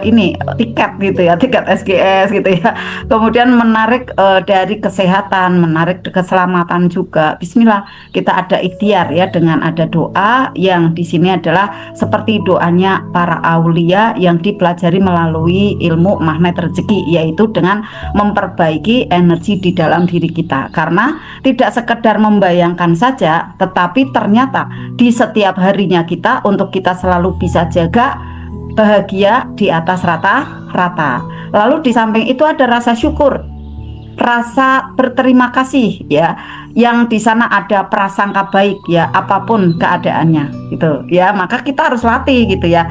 ini tiket gitu ya, tiket SGS gitu ya, kemudian menarik dari kesehatan, menarik keselamatan juga. Bismillah, kita ada ikhtiar ya dengan ada doa yang di sini adalah seperti doanya para aulia yang dipelajari melalui ilmu magnet rezeki, yaitu dengan memperbaiki energi di dalam diri kita. Karena tidak sekedar membayangkan saja, tetapi ternyata di setiap harinya kita, untuk kita selalu bisa jaga bahagia di atas rata-rata. Lalu di samping itu ada rasa syukur, rasa berterima kasih ya, yang di sana ada prasangka baik ya, apapun keadaannya gitu ya. Maka kita harus latih gitu ya.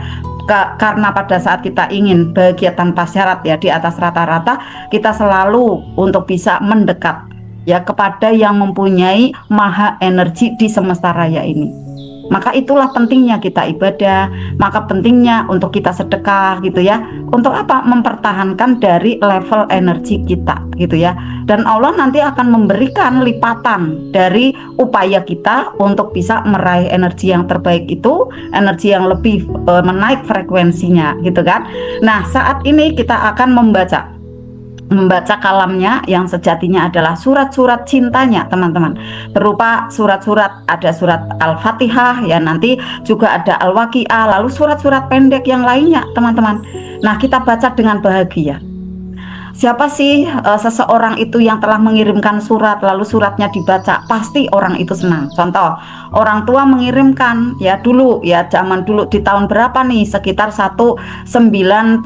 Karena pada saat kita ingin bahagia tanpa syarat ya di atas rata-rata, kita selalu untuk bisa mendekat ya kepada yang mempunyai maha energi di semesta raya ini. Maka itulah pentingnya kita ibadah, maka pentingnya untuk kita sedekah gitu ya. Untuk apa? Mempertahankan dari level energi kita gitu ya. Dan Allah nanti akan memberikan lipatan dari upaya kita untuk bisa meraih energi yang terbaik itu, energi yang lebih menaik frekuensinya gitu kan. Nah, saat ini kita akan membaca kalamnya yang sejatinya adalah surat-surat cintanya teman-teman, berupa surat-surat, ada surat Al-Fatihah ya, nanti juga ada Al-Waqiah, lalu surat-surat pendek yang lainnya teman-teman. Nah, kita baca dengan bahagia. Siapa sih seseorang itu yang telah mengirimkan surat lalu suratnya dibaca? Pasti orang itu senang. Contoh, orang tua mengirimkan ya dulu ya, zaman dulu di tahun berapa nih, sekitar 1991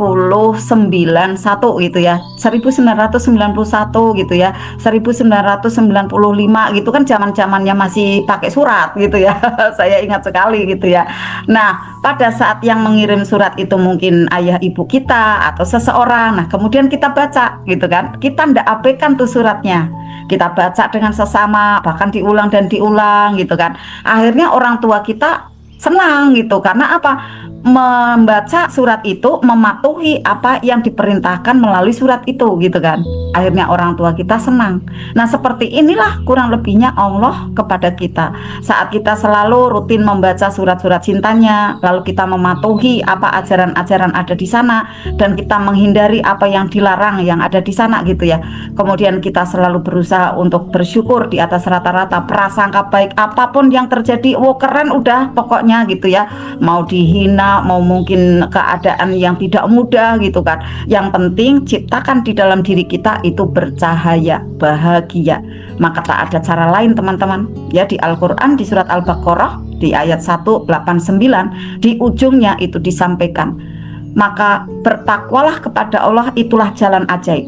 gitu ya, 1991 gitu ya, 1995 gitu kan, zaman-zamannya masih pakai surat gitu ya. Saya ingat sekali gitu ya. Nah, pada saat yang mengirim surat itu mungkin ayah ibu kita atau seseorang. Nah, kemudian kita baca gitu kan, kita ndak abaikan tuh suratnya, kita baca dengan sesama, bahkan diulang dan diulang gitu kan. Akhirnya orang tua kita senang gitu, karena apa? Membaca surat itu, mematuhi apa yang diperintahkan melalui surat itu gitu kan. Akhirnya orang tua kita senang. Nah, seperti inilah kurang lebihnya Allah kepada kita. Saat kita selalu rutin membaca surat-surat cintanya, lalu kita mematuhi apa ajaran-ajaran ada di sana, dan kita menghindari apa yang dilarang yang ada di sana gitu ya. Kemudian kita selalu berusaha untuk bersyukur di atas rata-rata, prasangka baik apapun yang terjadi, wow keren udah pokoknya gitu ya. Mau dihina, mau mungkin keadaan yang tidak mudah gitu kan, yang penting ciptakan di dalam diri kita itu bercahaya, bahagia. Maka tak ada cara lain teman-teman ya. Di Al-Quran di surat Al-Baqarah di ayat 189 di ujungnya itu disampaikan, maka bertakwalah kepada Allah, itulah jalan ajaib,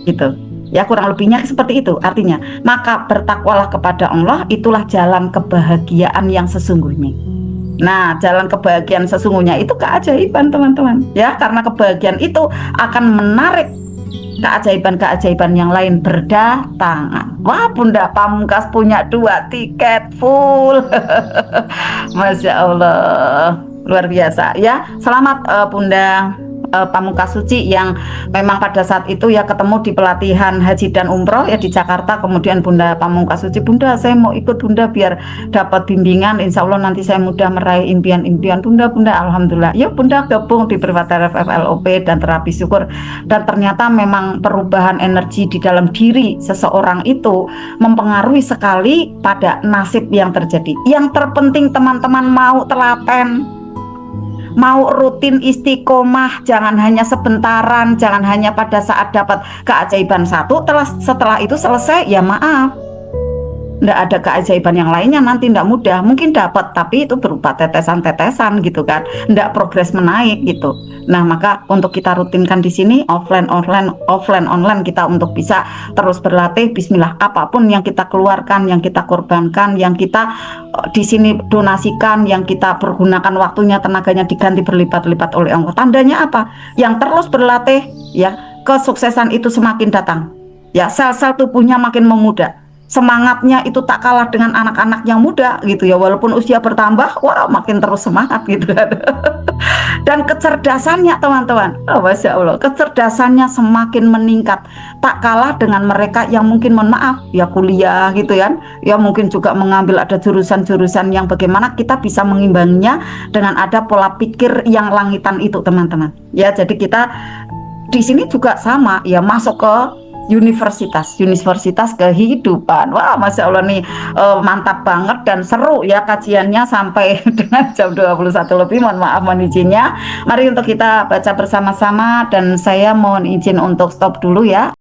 gitu. Ya, kurang lebihnya seperti itu artinya. Maka bertakwalah kepada Allah, itulah jalan kebahagiaan yang sesungguhnya. Nah, jalan kebahagiaan sesungguhnya itu keajaiban, teman-teman. Ya, karena kebahagiaan itu akan menarik keajaiban-keajaiban yang lain berdatangan. Wah, Bunda Pamungkas punya 2 tiket full. Masya Allah, luar biasa ya. Selamat Bunda Pamungkas Suci yang memang pada saat itu ya ketemu di pelatihan haji dan umroh ya di Jakarta. Kemudian Bunda Pamungkas Suci, Bunda saya mau ikut Bunda biar dapat bimbingan, insya Allah nanti saya mudah meraih impian-impian Bunda. Alhamdulillah ya Bunda gabung di Privateer FFLOP dan terapi syukur, dan ternyata memang perubahan energi di dalam diri seseorang itu mempengaruhi sekali pada nasib yang terjadi. Yang terpenting teman-teman mau telaten, mau rutin istiqomah, jangan hanya sebentaran, jangan hanya pada saat dapat keajaiban satu, setelah itu selesai, ya maaf, nggak ada keajaiban yang lainnya, nanti nggak mudah, mungkin dapat, tapi itu berupa tetesan-tetesan gitu kan, nggak progres menaik gitu. Nah, maka untuk kita rutinkan di sini offline online kita untuk bisa terus berlatih. Bismillah, apapun yang kita keluarkan, yang kita korbankan, yang kita di sini donasikan, yang kita pergunakan waktunya, tenaganya diganti berlipat-lipat oleh Allah. Tandanya apa? Yang terus berlatih ya, kesuksesan itu semakin datang. Ya, sel-sel tubuhnya makin memudar. Semangatnya itu tak kalah dengan anak-anak yang muda gitu ya, walaupun usia bertambah, wah makin terus semangat gitu kan. Dan kecerdasannya teman-teman, oh, Masya Allah, kecerdasannya semakin meningkat, tak kalah dengan mereka yang mungkin mohon maaf ya kuliah gitu kan, ya mungkin juga mengambil ada jurusan-jurusan yang bagaimana kita bisa mengimbanginya dengan ada pola pikir yang langitan itu teman-teman. Ya, jadi kita di sini juga sama ya, masuk ke universitas kehidupan. Wah, Masya Allah nih mantap banget dan seru ya kajiannya sampai dengan jam 21 lebih. Mohon maaf mohon izinnya. Mari untuk kita baca bersama-sama dan saya mohon izin untuk stop dulu ya.